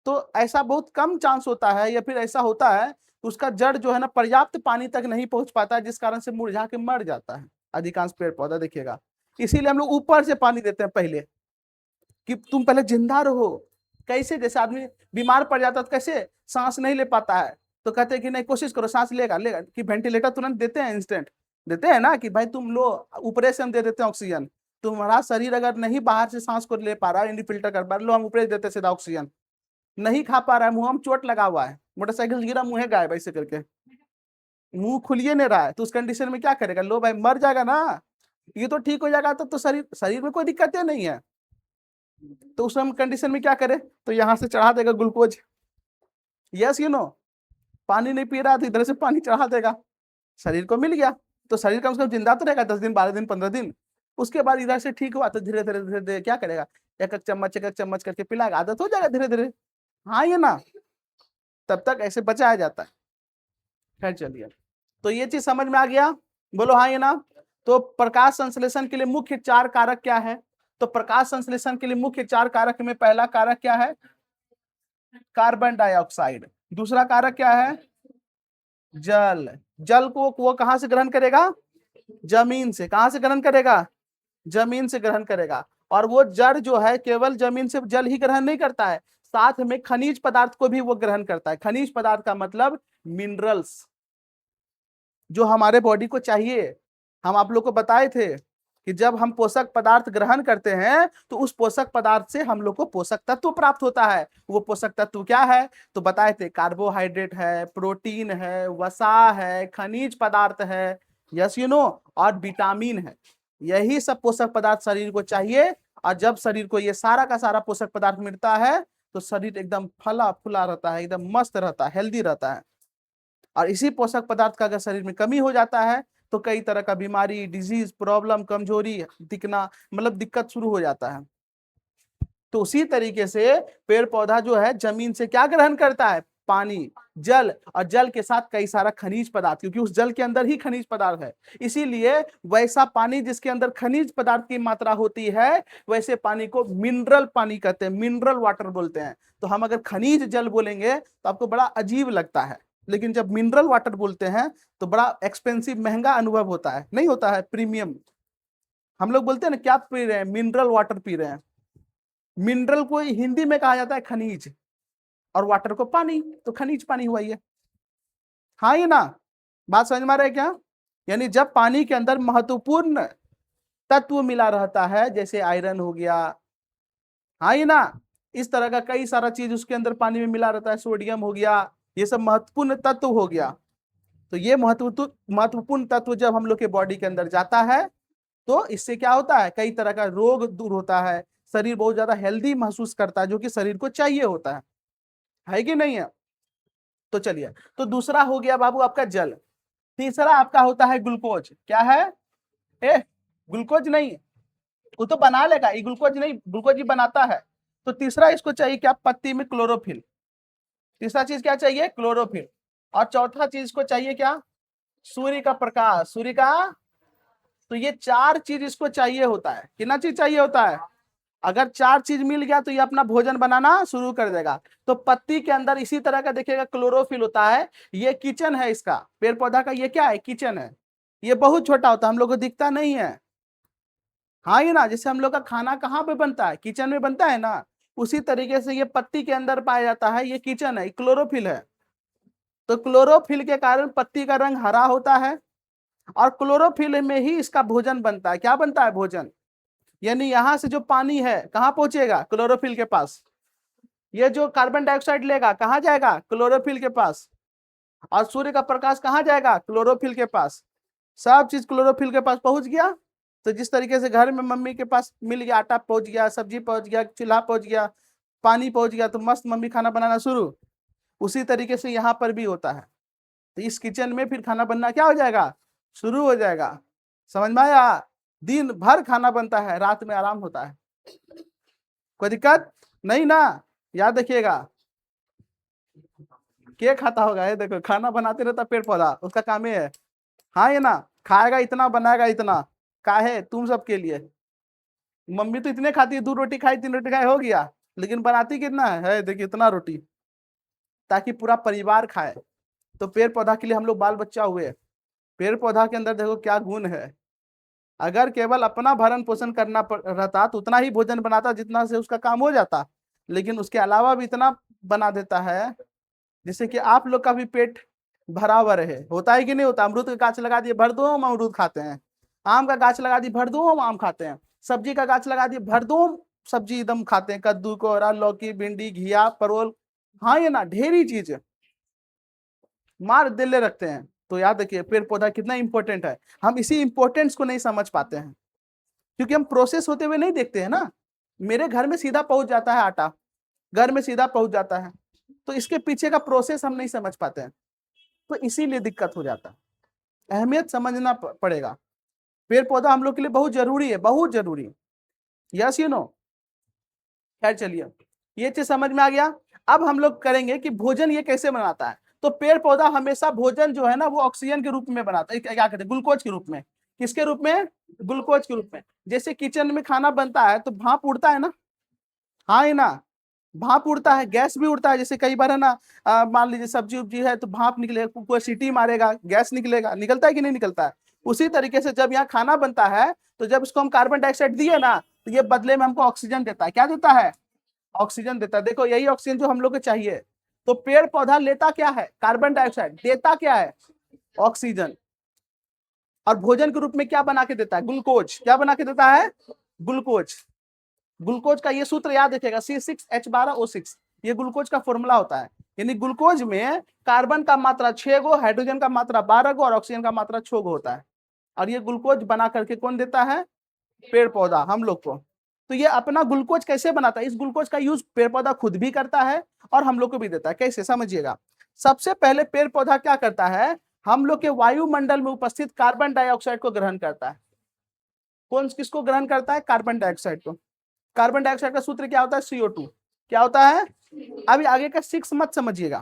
तो ऐसा बहुत कम चांस होता है, या फिर ऐसा होता है उसका जड़ जो है ना पर्याप्त पानी तक नहीं पहुंच पाता है, जिस कारण से मुरझा के मर जाता है अधिकांश पेड़ पौधा, देखिएगा। इसीलिए हम लोग ऊपर से पानी देते हैं पहले, कि तुम पहले जिंदा रहो। कैसे, जैसे आदमी बीमार पड़ जाता है तो कैसे सांस नहीं ले पाता है, तो कहते हैं कि नहीं कोशिश करो सांस लेगा लेगा, कि वेंटिलेटर तुरंत देते हैं, इंस्टेंट देते हैं ना, कि भाई तुम लो, ऊपरे से हम दे देते हैं ऑक्सीजन। तुम्हारा शरीर अगर नहीं बाहर से सांस को ले पा रहा है, इंडी फिल्टर कर पा रहा, लो हम ऊपरे देते सीधा ऑक्सीजन। नहीं खा पा रहा है, मुंह में चोट लगा हुआ है, मोटरसाइकिल गिरा, मुंह गायब, ऐसे करके मुंह खुलिए नहीं रहा है, तो उस कंडीशन में क्या करेगा, लो भाई मर जाएगा ना। ये तो ठीक हो जाएगा तो शरीर शरीर में कोई दिक्कतें नहीं है, तो उस कंडीशन में क्या करे, तो यहाँ से चढ़ा देगा ग्लूकोज। यस यू नो, पानी नहीं पी रहा तो इधर से पानी चढ़ा देगा, शरीर को मिल गया, तो शरीर कम से कम जिंदा तो रहेगा 10 दिन, 12 दिन, 15 दिन। उसके बाद इधर से ठीक हुआ तो धीरे धीरे धीरे धीरे क्या करेगा, एक एक चम्मच करके पिलाएगा, आदत हो जाएगा धीरे धीरे। हाँ ये ना, तब तक ऐसे बचाया जाता है। खैर चलिए, तो ये चीज समझ में आ गया, बोलो हाँ ये ना। तो प्रकाश संश्लेषण के लिए मुख्य 4 कारक क्या है, तो प्रकाश संश्लेषण के लिए मुख्य 4 कारक में पहला कारक क्या है, कार्बन डाइऑक्साइड। दूसरा कारक क्या है, जल। जल को वो कहां से ग्रहण करेगा, जमीन से। कहां से ग्रहण करेगा? जमीन से ग्रहण करेगा। और वो जड़ जो है केवल जमीन से जल ही ग्रहण नहीं करता है, साथ में खनिज पदार्थ को भी वो ग्रहण करता है। खनिज पदार्थ का मतलब मिनरल्स, जो हमारे बॉडी को चाहिए। हम आप लोग को बताए थे कि जब हम पोषक पदार्थ ग्रहण करते हैं तो उस पोषक पदार्थ से हम लोग को पोषक तत्व प्राप्त होता है। वो पोषक तत्व क्या है? तो बताए थे, कार्बोहाइड्रेट है, प्रोटीन है, वसा है, खनिज पदार्थ है, यस यू नो, और विटामिन है। यही सब पोषक पदार्थ शरीर को चाहिए। और जब शरीर को ये सारा का सारा पोषक पदार्थ मिलता है तो शरीर एकदम फला फुला रहता है, एकदम मस्त रहता है, हेल्दी रहता है। और इसी पोषक पदार्थ का अगर शरीर में कमी हो जाता है तो कई तरह का बीमारी, डिजीज, प्रॉब्लम, कमजोरी दिखना, मतलब दिक्कत शुरू हो जाता है। तो उसी तरीके से पेड़ पौधा जो है जमीन से क्या ग्रहण करता है? पानी, जल, और जल के साथ कई सारा खनिज पदार्थ, क्योंकि उस जल के अंदर ही खनिज पदार्थ है। इसीलिए वैसा पानी जिसके अंदर खनिज पदार्थ की मात्रा होती है, वैसे पानी को मिनरल पानी कहते हैं, मिनरल वाटर बोलते हैं। तो हम अगर खनिज जल बोलेंगे तो आपको बड़ा अजीब लगता है, लेकिन जब मिनरल वाटर बोलते हैं तो बड़ा एक्सपेंसिव, महंगा अनुभव होता है, नहीं होता है, प्रीमियम। हम लोग बोलते हैं ना, क्या पी रहे हैं? मिनरल वाटर पी रहे हैं। मिनरल को हिंदी में कहा जाता है खनिज, और वाटर को पानी, तो खनिज पानी हुआ ये। हाँ ये ना, बात समझ में आ रहा है क्या? यानी जब पानी के अंदर महत्वपूर्ण तत्व मिला रहता है, जैसे आयरन हो गया, हाँ ये ना, इस तरह का कई सारा चीज उसके अंदर पानी में मिला रहता है, सोडियम हो गया, ये सब महत्वपूर्ण तत्व हो गया। तो ये महत्वपूर्ण तत्व जब हम लोग के बॉडी के अंदर जाता है तो इससे क्या होता है? कई तरह का रोग दूर होता है, शरीर बहुत ज्यादा हेल्दी महसूस करता है, जो कि शरीर को चाहिए होता है कि नहीं है? तो चलिए, तो दूसरा हो गया बाबू आपका जल। तीसरा आपका होता है ग्लूकोज। क्या है? ग्लूकोज नहीं, वो तो बना लेगा, ये ग्लूकोज नहीं, ग्लूकोज ही बनाता है। तो तीसरा इसको चाहिए क्या? पत्ती में क्लोरोफिल। तीसरा चीज क्या चाहिए? क्लोरोफिल। और चौथा चीज को चाहिए क्या? सूर्य का प्रकाश, सूर्य का। तो ये चार चीज इसको चाहिए होता है। कितना चीज चाहिए होता है? अगर चार चीज मिल गया तो ये अपना भोजन बनाना शुरू कर देगा। तो पत्ती के अंदर इसी तरह का देखिएगा क्लोरोफिल होता है। ये किचन है इसका, पेड़ पौधा का ये क्या है? किचन है। ये बहुत छोटा होता है, हम लोग को दिखता नहीं है। हाँ ये ना, जैसे हम लोग का खाना कहाँ पे बनता है? किचन में बनता है ना। उसी तरीके से ये पत्ती के अंदर पाया जाता है, ये किचन है, क्लोरोफिल है। तो क्लोरोफिल के कारण पत्ती का रंग हरा होता है, और क्लोरोफिल में ही इसका भोजन बनता है। क्या बनता है? भोजन। यानी यहां से जो पानी है कहां पहुंचेगा? क्लोरोफिल के पास। ये जो कार्बन डाइऑक्साइड लेगा कहां जाएगा? क्लोरोफिल के पास। और सूर्य का प्रकाश कहां जाएगा? क्लोरोफिल के पास। सब चीज क्लोरोफिल के पास पहुंच गया। तो जिस तरीके से घर में मम्मी के पास मिल गया, आटा पहुंच गया, सब्जी पहुंच गया, चूल्हा पहुंच गया, पानी पहुंच गया, तो मस्त मम्मी खाना बनाना शुरू। उसी तरीके से यहाँ पर भी होता है। तो इस किचन में फिर खाना बनना क्या हो जाएगा? शुरू हो जाएगा। समझ में आया? दिन भर खाना बनता है, रात में आराम होता है। कोई दिक्कत नहीं ना? याद रखिएगा। क्या खाता होगा? ये देखो, खाना बनाते रहता पेड़ पौधा, उसका काम ही है। हाँ ये ना, खाएगा इतना, बनाएगा इतना, काहे? तुम सबके लिए। मम्मी तो इतने खाती है, 2 रोटी खाई, 3 रोटी खाई, हो गया, लेकिन बनाती कितना है? देखिए इतना रोटी, ताकि पूरा परिवार खाए। तो पेड़ पौधा के लिए हम लोग बाल बच्चा हुए। पेड़ पौधा के अंदर देखो क्या गुण है। अगर केवल अपना भरण पोषण करना रहता तो उतना ही भोजन बनाता जितना से उसका काम हो जाता, लेकिन उसके अलावा भी इतना बना देता है जिससे कि आप लोग का भी पेट भरा हुआ रहे। होता है कि नहीं होता? अमरूद का गाछ लगा दिए, भर दो हम अमरूद खाते हैं। आम का गाछ लगा दिए, भर दो हम आम खाते हैं। सब्जी का गाछ लगा दिए, भर दो सब्जी एकदम खाते हैं, कद्दू, कोहरा, लौकी, भिंडी, घिया, परवल, हाँ ये ना, ढेरी चीज मार दिले रखते हैं। तो याद रखिए पेड़ पौधा कितना इंपॉर्टेंट है। हम इसी इंपॉर्टेंस को नहीं समझ पाते हैं, क्योंकि हम प्रोसेस होते हुए नहीं देखते हैं ना। मेरे घर में सीधा पहुंच जाता है आटा, घर में सीधा पहुंच जाता है, तो इसके पीछे का प्रोसेस हम नहीं समझ पाते हैं, तो इसीलिए दिक्कत हो जाता है। अहमियत समझना पड़ेगा। पेड़ पौधा हम लोग के लिए बहुत जरूरी है, बहुत जरूरी। Yes you know. खैर चलिए, ये चीज समझ में आ गया। अब हम लोग करेंगे कि भोजन ये कैसे बनाता है। तो पेड़ पौधा हमेशा भोजन जो है ना वो ऑक्सीजन के रूप में बनाता है, क्या कहते हैं, ग्लूकोज के रूप में। किसके रूप में? ग्लूकोज के रूप में। जैसे किचन में खाना बनता है तो भाप उड़ता है ना, हाँ है ना, भाप उड़ता है, गैस भी उड़ता है। जैसे कई बार है ना, मान लीजिए सब्जी उब्जी है तो भाप निकलेगा, कोई सीटी मारेगा, गैस निकलेगा, निकलता है कि नहीं निकलता है? उसी तरीके से जब यहाँ खाना बनता है तो जब इसको हम कार्बन डाइऑक्साइड दिए ना तो ये बदले में हमको ऑक्सीजन देता है। क्या देता है? ऑक्सीजन देता है। देखो यही ऑक्सीजन जो हम लोग को चाहिए। तो पेड़ पौधा लेता क्या है? Carbon dioxide. देता क्या है? ऑक्सीजन। और भोजन के रूप में क्या बना के देता है? ग्लूकोज। क्या बना के देता है? ग्लूकोज। ग्लूकोज का ये सूत्र याद रखिएगा, C6H12O6। ये ग्लूकोज का फॉर्मूला होता है। यानी ग्लूकोज में कार्बन का मात्रा 6 गो, हाइड्रोजन का मात्रा 12 गो और ऑक्सीजन का मात्रा 6 गो होता है। और ये ग्लूकोज बना करके कौन देता है? पेड़ पौधा, हम लोग को। तो ये अपना ग्लूकोज कैसे बनाता है? इस ग्लूकोज का यूज पेड़ पौधा खुद भी करता है और हम लोग को भी देता है। कैसे? समझिएगा। सबसे पहले पेड़ पौधा क्या करता है? हम लोग के वायुमंडल में उपस्थित कार्बन डाइऑक्साइड को ग्रहण करता है। कौन किसको ग्रहण करता है? कार्बन डाइऑक्साइड को। कार्बन डाइऑक्साइड का सूत्र क्या होता है? CO2। क्या होता है? अभी आगे का 6 मत समझिएगा,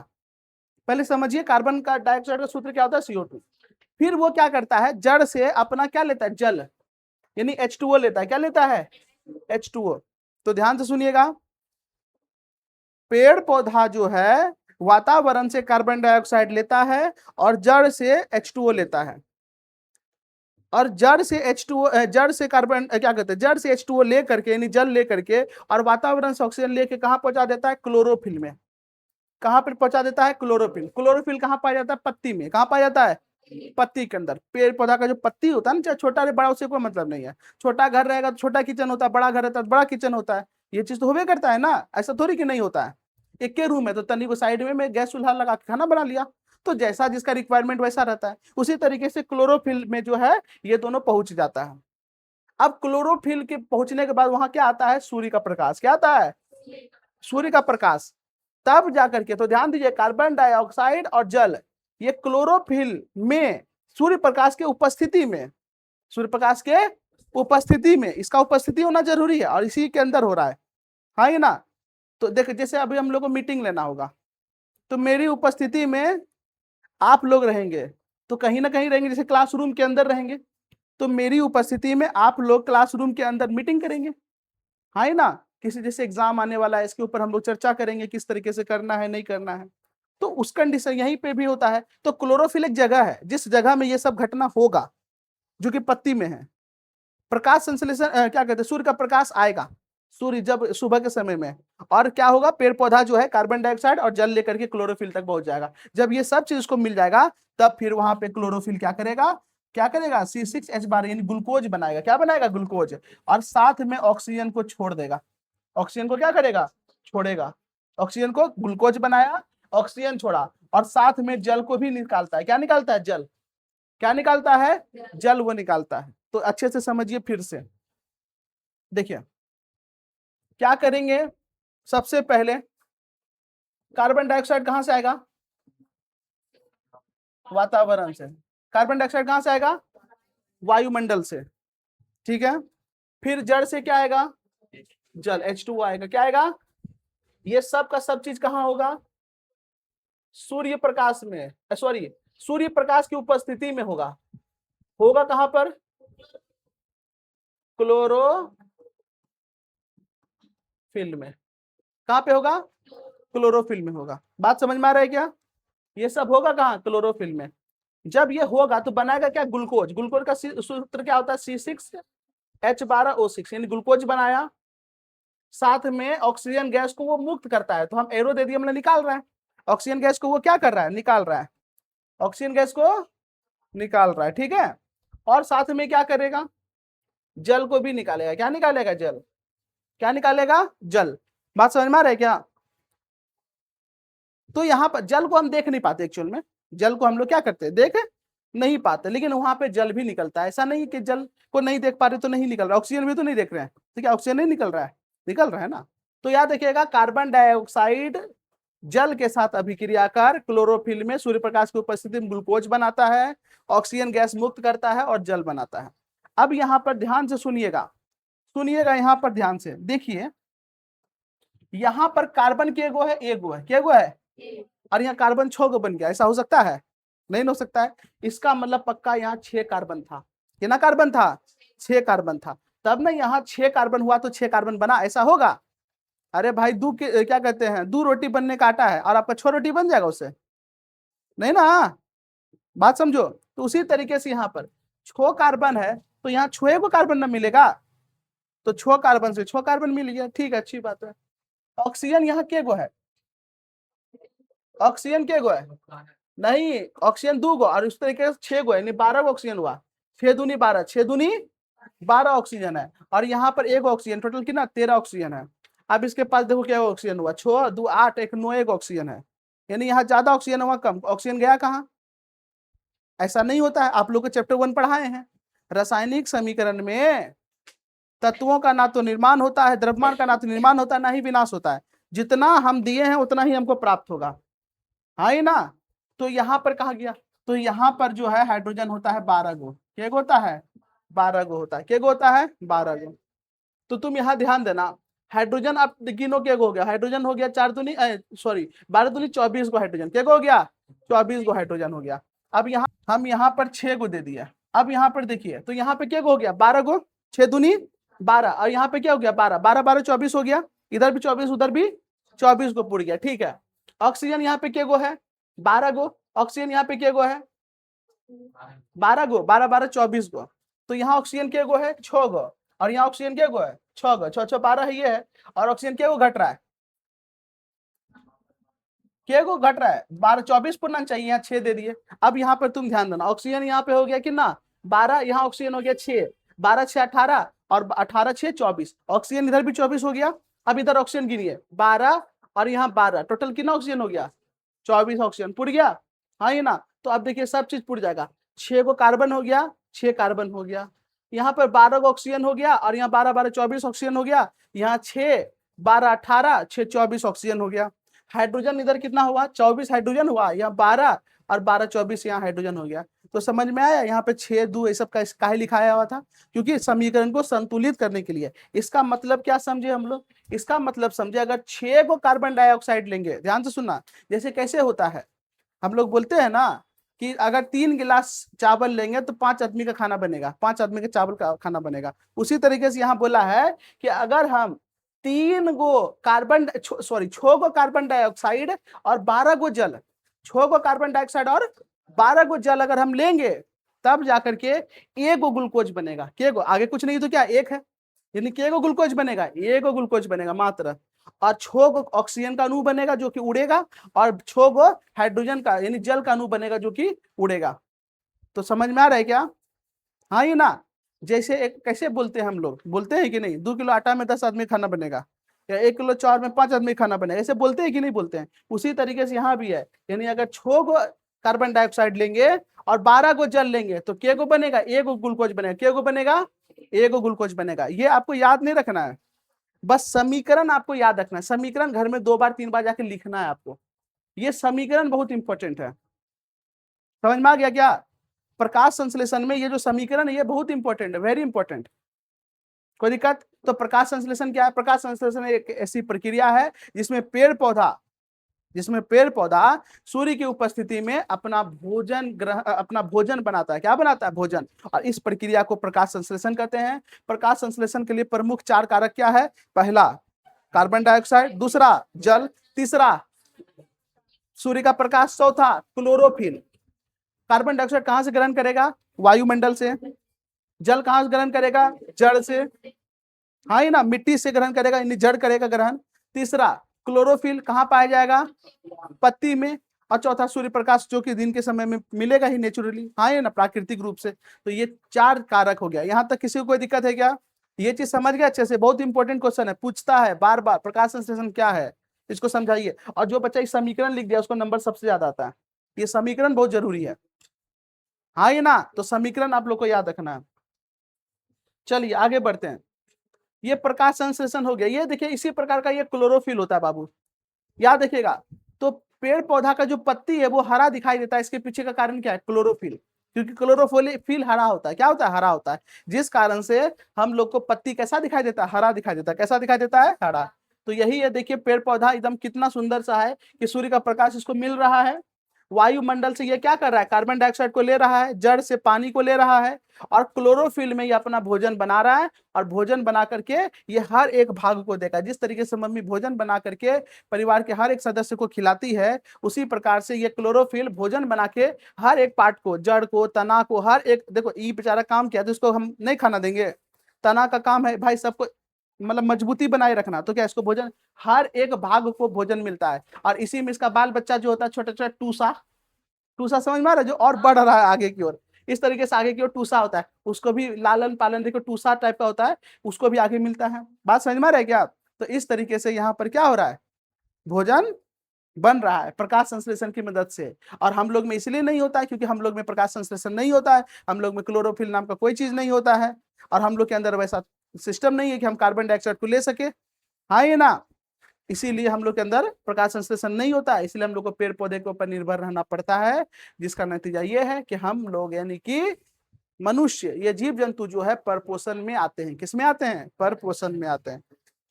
पहले समझिए कार्बन का डाइऑक्साइड का सूत्र क्या होता है? CO2। फिर वो क्या करता है? जड़ से अपना क्या लेता है? जल, यानी H2O लेता है। क्या लेता है? H2O। तो ध्यान से सुनिएगा, पेड़ पौधा जो है वातावरण से कार्बन डाइऑक्साइड लेता है और जड़ से H2O लेता है। और जड़ से H2O, जड़ से कार्बन क्या कहते हैं, जड़ से H2O ले करके यानी जल ले करके और वातावरण से ऑक्सीजन लेके कहां पहुंचा देता है? क्लोरोफिल में। कहां पर पहुंचा देता है? क्लोरोफिल। क्लोरोफिल कहां पाया जाता है? पत्ती में। कहां पाया जाता है? पत्ती के अंदर। पेड़ पौधा का जो पत्ती होता है ना, चाहे छोटा या बड़ा, उससे कोई मतलब नहीं है। छोटा घर रहेगा तो छोटा किचन होता है, बड़ा घर रहता है तो बड़ा किचन होता है। ये चीज तो होबे करता है ना, ऐसा थोड़ी कि नहीं होता है। एक के रूम है तो तनी को साइड में मैं गैस चूल्हा लगा के खाना बना लिया, तो जैसा जिसका रिक्वायरमेंट वैसा रहता है। उसी तरीके से क्लोरोफिल में जो है ये दोनों पहुंच जाता है। अब क्लोरोफिल के पहुंचने के बाद वहां क्या आता है? सूर्य का प्रकाश। क्या आता है? सूर्य का प्रकाश। तब जाकर के, तो ध्यान दीजिए, कार्बन डाइऑक्साइड और जल ये क्लोरोफिल में सूर्य प्रकाश के उपस्थिति में, सूर्य प्रकाश के उपस्थिति में, इसका उपस्थिति होना जरूरी है और इसी के अंदर हो रहा है। हाँ ये ना। तो देखो जैसे अभी हम लोग को मीटिंग लेना होगा तो मेरी उपस्थिति में आप लोग रहेंगे, तो कहीं ना कहीं रहेंगे, जैसे क्लासरूम के अंदर रहेंगे, तो मेरी उपस्थिति में आप लोग क्लासरूम के अंदर मीटिंग करेंगे। हाँ ना। किसी जैसे एग्जाम आने वाला है, इसके ऊपर हम लोग चर्चा करेंगे किस तरीके से करना है नहीं करना है। तो उस कंडीशन यहीं पे भी होता है। तो क्लोरोफिल एक जगह है जिस जगह में ये सब घटना होगा, जो कि पत्ती में है। प्रकाश संश्लेषण क्या कहते हैं, सूर्य का प्रकाश आएगा, सूर्य जब सुबह के समय में, और क्या होगा? पेड़ पौधा जो है कार्बन डाइऑक्साइड और जल लेकर के क्लोरोफिल तक पहुंच जाएगा। जब ये सब चीज को मिल जाएगा तब फिर वहां पे क्लोरोफिल क्या करेगा? क्या करेगा? C6H12 यानी ग्लूकोज बनाएगा। क्या बनाएगा? ग्लूकोज। और साथ में ऑक्सीजन को छोड़ देगा। ऑक्सीजन को क्या करेगा? छोड़ेगा। ऑक्सीजन को ग्लूकोज बनाया, ऑक्सीजन छोड़ा, और साथ में जल को भी निकालता है। क्या निकालता है? जल। क्या निकालता है? जल वो निकालता है। तो अच्छे से समझिए फिर से, देखिए क्या करेंगे। सबसे पहले कार्बन डाइऑक्साइड कहां से आएगा? वातावरण से। कार्बन डाइऑक्साइड कहां से आएगा? वायुमंडल से। ठीक है। फिर जड़ से क्या आएगा? जल, H2O आएगा। क्या आएगा? ये सब का सब चीज कहां होगा? सूर्य प्रकाश में, सॉरी, सूर्य प्रकाश की उपस्थिति में होगा। होगा कहां पर? क्लोरोफिल में। कहां पे होगा? क्लोरोफिल में होगा। बात समझ में आ रहा है क्या? ये सब होगा कहां? क्लोरोफिल में। जब ये होगा तो बनाएगा क्या? ग्लूकोज। ग्लूकोज का सूत्र क्या होता है? C6H12O6 यानी ग्लूकोज बनाया, साथ में ऑक्सीजन गैस को वो मुक्त करता है, तो हम एरो दे दिए, हमने निकाल रहा है। ऑक्सीजन गैस को वो क्या कर रहा है? निकाल रहा है। ऑक्सीजन गैस को निकाल रहा है, ठीक है। और साथ में क्या करेगा? जल को भी निकालेगा। क्या निकालेगा? जल। क्या निकालेगा? जल। बात समझ में आ रहा है क्या? तो यहाँ पर जल को हम देख नहीं पाते, एक्चुअल में जल को हम लोग क्या करते हैं? देख नहीं पाते, लेकिन वहां पे जल भी निकलता है। ऐसा नहीं कि जल को नहीं देख पा रहे तो नहीं निकल रहा। ऑक्सीजन भी तो नहीं देख रहे हैं, तो क्या ऑक्सीजन नहीं निकल रहा है? निकल रहा है ना। तो याद रखिएगा, कार्बन डाइऑक्साइड जल के साथ अभिक्रिया कर क्लोरोफिल में सूर्य प्रकाश की उपस्थिति में ग्लूकोज बनाता है, ऑक्सीजन गैस मुक्त करता है और जल बनाता है। अब यहाँ पर ध्यान से सुनिएगा, सुनिएगा यहाँ पर ध्यान से देखिए, यहाँ पर कार्बन के एगो है, एगो है, क्या एगो है? और यहाँ कार्बन 6 गो बन गया। ऐसा हो सकता है? नहीं हो सकता है। इसका मतलब पक्का यहाँ 6 कार्बन था। कितना कार्बन था? 6 कार्बन था। तब ना यहाँ 6 कार्बन हुआ तो 6 कार्बन बना, ऐसा होगा? अरे भाई क्या कहते हैं, 2 रोटी बनने का आटा है और आपका 6 रोटी बन जाएगा उससे? नहीं ना। बात समझो। तो उसी तरीके से यहाँ पर छो कार्बन है तो यहाँ छुए को कार्बन ना मिलेगा, तो छो कार्बन से छो कार्बन मिल गया, ठीक है, अच्छी बात है। ऑक्सीजन यहाँ के गो है, ऑक्सीजन के गो है, नहीं ऑक्सीजन 2 गो और उस तरीके से 6 गो है, यानी 12 गो ऑक्सीजन हुआ, 6 दूनी 12, 6 दूनी 12 ऑक्सीजन है, और यहाँ पर एक ऑक्सीजन, टोटल कितना 13 ऑक्सीजन है। अब इसके पास देखो क्या ऑक्सीजन हुआ, 6 2 8 1 9 एक ऑक्सीजन है, यानी यहाँ ज्यादा ऑक्सीजन हुआ कम ऑक्सीजन गया कहाँ, ऐसा नहीं होता है। आप लोग को चैप्टर 1 पढ़ाए हैं, रासायनिक समीकरण में तत्वों का ना तो निर्माण होता है, द्रव्यमान का ना तो निर्माण होता है ना ही विनाश होता है, जितना हम दिए हैं उतना ही हमको प्राप्त होगा, हाँ ही ना। तो यहाँ पर कहा गया, तो यहाँ पर जो है हाइड्रोजन होता है 12 गो, क्या होता है 12 गो होता है, क्या होता है 12 गो। तो तुम यहाँ ध्यान देना, हाइड्रोजन आप गिनो क्या हो गया, हाइड्रोजन हो गया 4 दूनी सॉरी 12 दूनी 24 गो हाइड्रोजन, क्या हो गया 24 गो हाइड्रोजन हो गया। अब यहाँ हम यहाँ पर 6 गो दे दिया, अब यहाँ पर देखिए तो यहाँ पे क्या हो गया 12 गो, 6 दूनी 12, और यहाँ पे क्या हो गया 12 12 12 24 हो गया, इधर भी 24 उधर भी 24 को पुर गया, ठीक है। ऑक्सीजन यहाँ पे क्या गो है 12 गो, ऑक्सीजन यहाँ पे क्या गो है 12 गो, 12 12 24 गो, तो यहाँ ऑक्सीजन क्या गो है 6 गो, और यहाँ ऑक्सीजन क्या गो है 6 गो, 6 6 12 है ये है, और ऑक्सीजन क्या गो घट रहा है, क्या गो घट रहा है 12 24 पूर्णांक चाहिए, यहाँ 6 दे दिए। अब यहाँ पर तुम ध्यान देना, ऑक्सीजन यहाँ पे हो गया कितना 12, यहाँ ऑक्सीजन हो गया 6, 12 6 18 और 18 6 24, ऑक्सीजन इधर भी 24 हो गया। अब इधर ऑक्सीजन गिनिए 12 और यहाँ 12, टोटल कितना ऑक्सीजन हो गया 24 ऑक्सीजन पुर गया, हाँ ये ना। तो अब देखिए सब चीज पुर जाएगा, 6 को कार्बन हो गया, 6 कार्बन हो गया, यहाँ पर 12 को ऑक्सीजन हो गया, और यहाँ 12 12 24 ऑक्सीजन हो गया, यहाँ 6 12 18 6 24 ऑक्सीजन हो गया। हाइड्रोजन इधर कितना हुआ 24 हाइड्रोजन हुआ, यहाँ 12 और 12 24 यहाँ हाइड्रोजन हो गया। तो समझ में आया, यहाँ पे 6 2 ये सब का काहे लिखाया हुआ था, क्योंकि समीकरण को संतुलित करने के लिए। इसका मतलब क्या समझे हम लोग, इसका मतलब समझे अगर 6 को कार्बन डाइऑक्साइड लेंगे, ध्यान से सुनना, जैसे कैसे होता है, हम लोग बोलते हैं ना कि अगर 3 गिलास चावल लेंगे तो 5 आदमी का खाना बनेगा, 5 आदमी के चावल का खाना बनेगा। उसी तरीके से यहाँ बोला है कि अगर हम 3 गो कार्बन सॉरी 6 गो कार्बन डाइऑक्साइड और 12 गो जल, 6 गो कार्बन डाइऑक्साइड और 12 गो जल अगर हम लेंगे, तब जाकर के एक गो ग्लूकोज बनेगा, के गो आगे कुछ नहीं तो क्या एक है, यानी के गो ग्लूकोज बनेगा, एक गो ग्लूकोज बनेगा मात्र, और 6 गो ऑक्सीजन का अणु बनेगा जो कि उड़ेगा, और 6 गो हाइड्रोजन का यानी जल का अणु बनेगा जो कि उड़ेगा। तो समझ में आ रहा है क्या, हाँ ये ना। जैसे एक कैसे बोलते हैं हम लोग, बोलते हैं कि नहीं 2 किलो आटा में 10 आदमी खाना बनेगा, या 1 किलो चावल में 5 आदमी खाना बनेगा, ऐसे बोलते हैं कि नहीं बोलते हैं। उसी तरीके से यहाँ भी है, यानी अगर 6 गो कार्बन डाइऑक्साइड लेंगे और 12 गो जल लेंगे तो के गो बनेगा, एक गो ग्लूकोज बनेगा, के गो बनेगा एक गो ग्लूकोज बनेगा। ये आपको याद नहीं रखना है, बस समीकरण आपको याद रखना है, समीकरण घर में 2 बार 3 बार जाके लिखना है आपको, ये समीकरण बहुत इंपॉर्टेंट है। समझ में आ गया क्या, प्रकाश संश्लेषण में ये जो समीकरण है ये बहुत इंपॉर्टेंट है, वेरी इंपॉर्टेंट। कोई दिक्कत, तो प्रकाश संश्लेषण क्या है, प्रकाश संश्लेषण एक ऐसी प्रक्रिया है जिसमें पेड़ पौधा सूर्य की उपस्थिति में अपना भोजन बनाता है, क्या बनाता है भोजन, और इस प्रक्रिया को प्रकाश संश्लेषण कहते हैं। प्रकाश संश्लेषण के लिए प्रमुख 4 कारक क्या है, पहला कार्बन डाइऑक्साइड, दूसरा जल, तीसरा सूर्य का प्रकाश, चौथा क्लोरोफिल। कार्बन डाइऑक्साइड कहां से ग्रहण करेगा, वायुमंडल से। जल कहां से ग्रहण करेगा, जड़ से, हाँ ही ना, मिट्टी से ग्रहण करेगा यानी जड़ करेगा ग्रहण। तीसरा क्लोरोफिल कहां पाया जाएगा, पत्ती में। और चौथा सूर्य प्रकाश जो कि दिन के समय में मिलेगा ही नेचुरली, हाँ ये ना, प्राकृतिक रूप से। तो ये 4 कारक हो गया, यहां तक किसी को कोई दिक्कत है क्या, ये चीज समझ गए अच्छे से, बहुत इंपॉर्टेंट क्वेश्चन है, पूछता है बार बार प्रकाश संश्लेषण क्या है, इसको समझाइए। और जो बच्चा इस समीकरण लिख दिया उसको नंबर सबसे ज्यादा आता है, ये समीकरण बहुत जरूरी है, हाँ ये ना, तो समीकरण आप लोग को याद रखना है। चलिए आगे बढ़ते हैं, ये प्रकाश संश्लेषण हो गया। ये देखिए इसी प्रकार का ये क्लोरोफिल होता है बाबू, याद रखिएगा। तो पेड़ पौधा का जो पत्ती है वो हरा दिखाई देता है, इसके पीछे का कारण क्या है, क्लोरोफिल, क्योंकि क्लोरोफिल हरा होता है, क्या होता है, हरा होता है, जिस कारण से हम लोग को पत्ती कैसा दिखाई देता है, हरा दिखाई देता है, कैसा दिखाई देता है, हरा। तो यही है, देखिए पेड़ पौधा एकदम कितना सुंदर सा है कि सूर्य का प्रकाश इसको मिल रहा है, वायुमंडल से ये क्या कर रहा है, कार्बन डाइऑक्साइड को ले रहा है, जड़ से पानी को ले रहा है, और क्लोरोफिल में ये अपना भोजन बना रहा है, और भोजन बना करके ये हर एक भाग को देगा। जिस तरीके से मम्मी भोजन बना करके परिवार के हर एक सदस्य को खिलाती है, उसी प्रकार से ये क्लोरोफिल भोजन बना के हर एक पार्ट को, जड़ को, तना को, हर एक, देखो ये बेचारा काम किया तो इसको हम नहीं खाना देंगे। तना का काम है भाई सबको मतलब मजबूती बनाए रखना, तो क्या इसको भोजन, हर एक भाग को भोजन मिलता है। और इसी में इसका बाल बच्चा जो होता है, छोटा छोटा टूसा, टूसा समझ में आ रहा है, जो और बढ़ रहा है आगे की ओर, इस तरीके से आगे की ओर टूसा होता है, उसको भी लालन पालन देखो टूसा टाइप का होता है, उसको भी आगे मिलता है। बात समझ में आ रहा है क्या? तो इस तरीके से यहाँ पर क्या हो रहा है, भोजन बन रहा है प्रकाश संश्लेषण की मदद से। और हम लोग में इसलिए नहीं होता है क्योंकि हम लोग में प्रकाश संश्लेषण नहीं होता है, हम लोग में क्लोरोफिल नाम का कोई चीज नहीं होता है, और हम लोग के अंदर वैसा सिस्टम नहीं है कि हम कार्बन डाइऑक्साइड को ले सके। हाँ ये ना, इसीलिए हम लोग के अंदर प्रकाश संश्लेषण नहीं होता है, इसलिए हम लोग को पेड़ पौधे के ऊपर निर्भर रहना पड़ता है, जिसका नतीजा ये है कि हम लोग यानी कि मनुष्य, ये जीव जंतु जो है परपोषण में आते हैं। किस में आते हैं? परपोषण में आते हैं।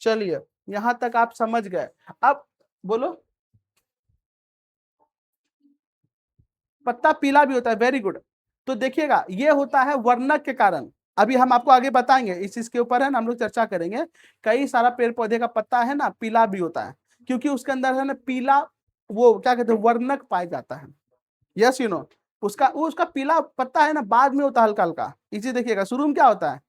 चलिए यहां तक आप समझ गए। अब बोलो, पत्ता पीला भी होता है, वेरी गुड। तो देखिएगा ये होता है वर्णक के कारण, अभी हम आपको आगे बताएंगे, इस चीज के ऊपर है ना हम लोग चर्चा करेंगे। कई सारा पेड़ पौधे का पत्ता है ना पीला भी होता है, क्योंकि उसके अंदर है ना पीला, वो क्या कहते हैं, वर्णक पाया जाता है। यस यू नो, उसका पीला पत्ता है ना बाद में होता है हल्का हल्का, इसी देखिएगा शुरू में क्या होता है,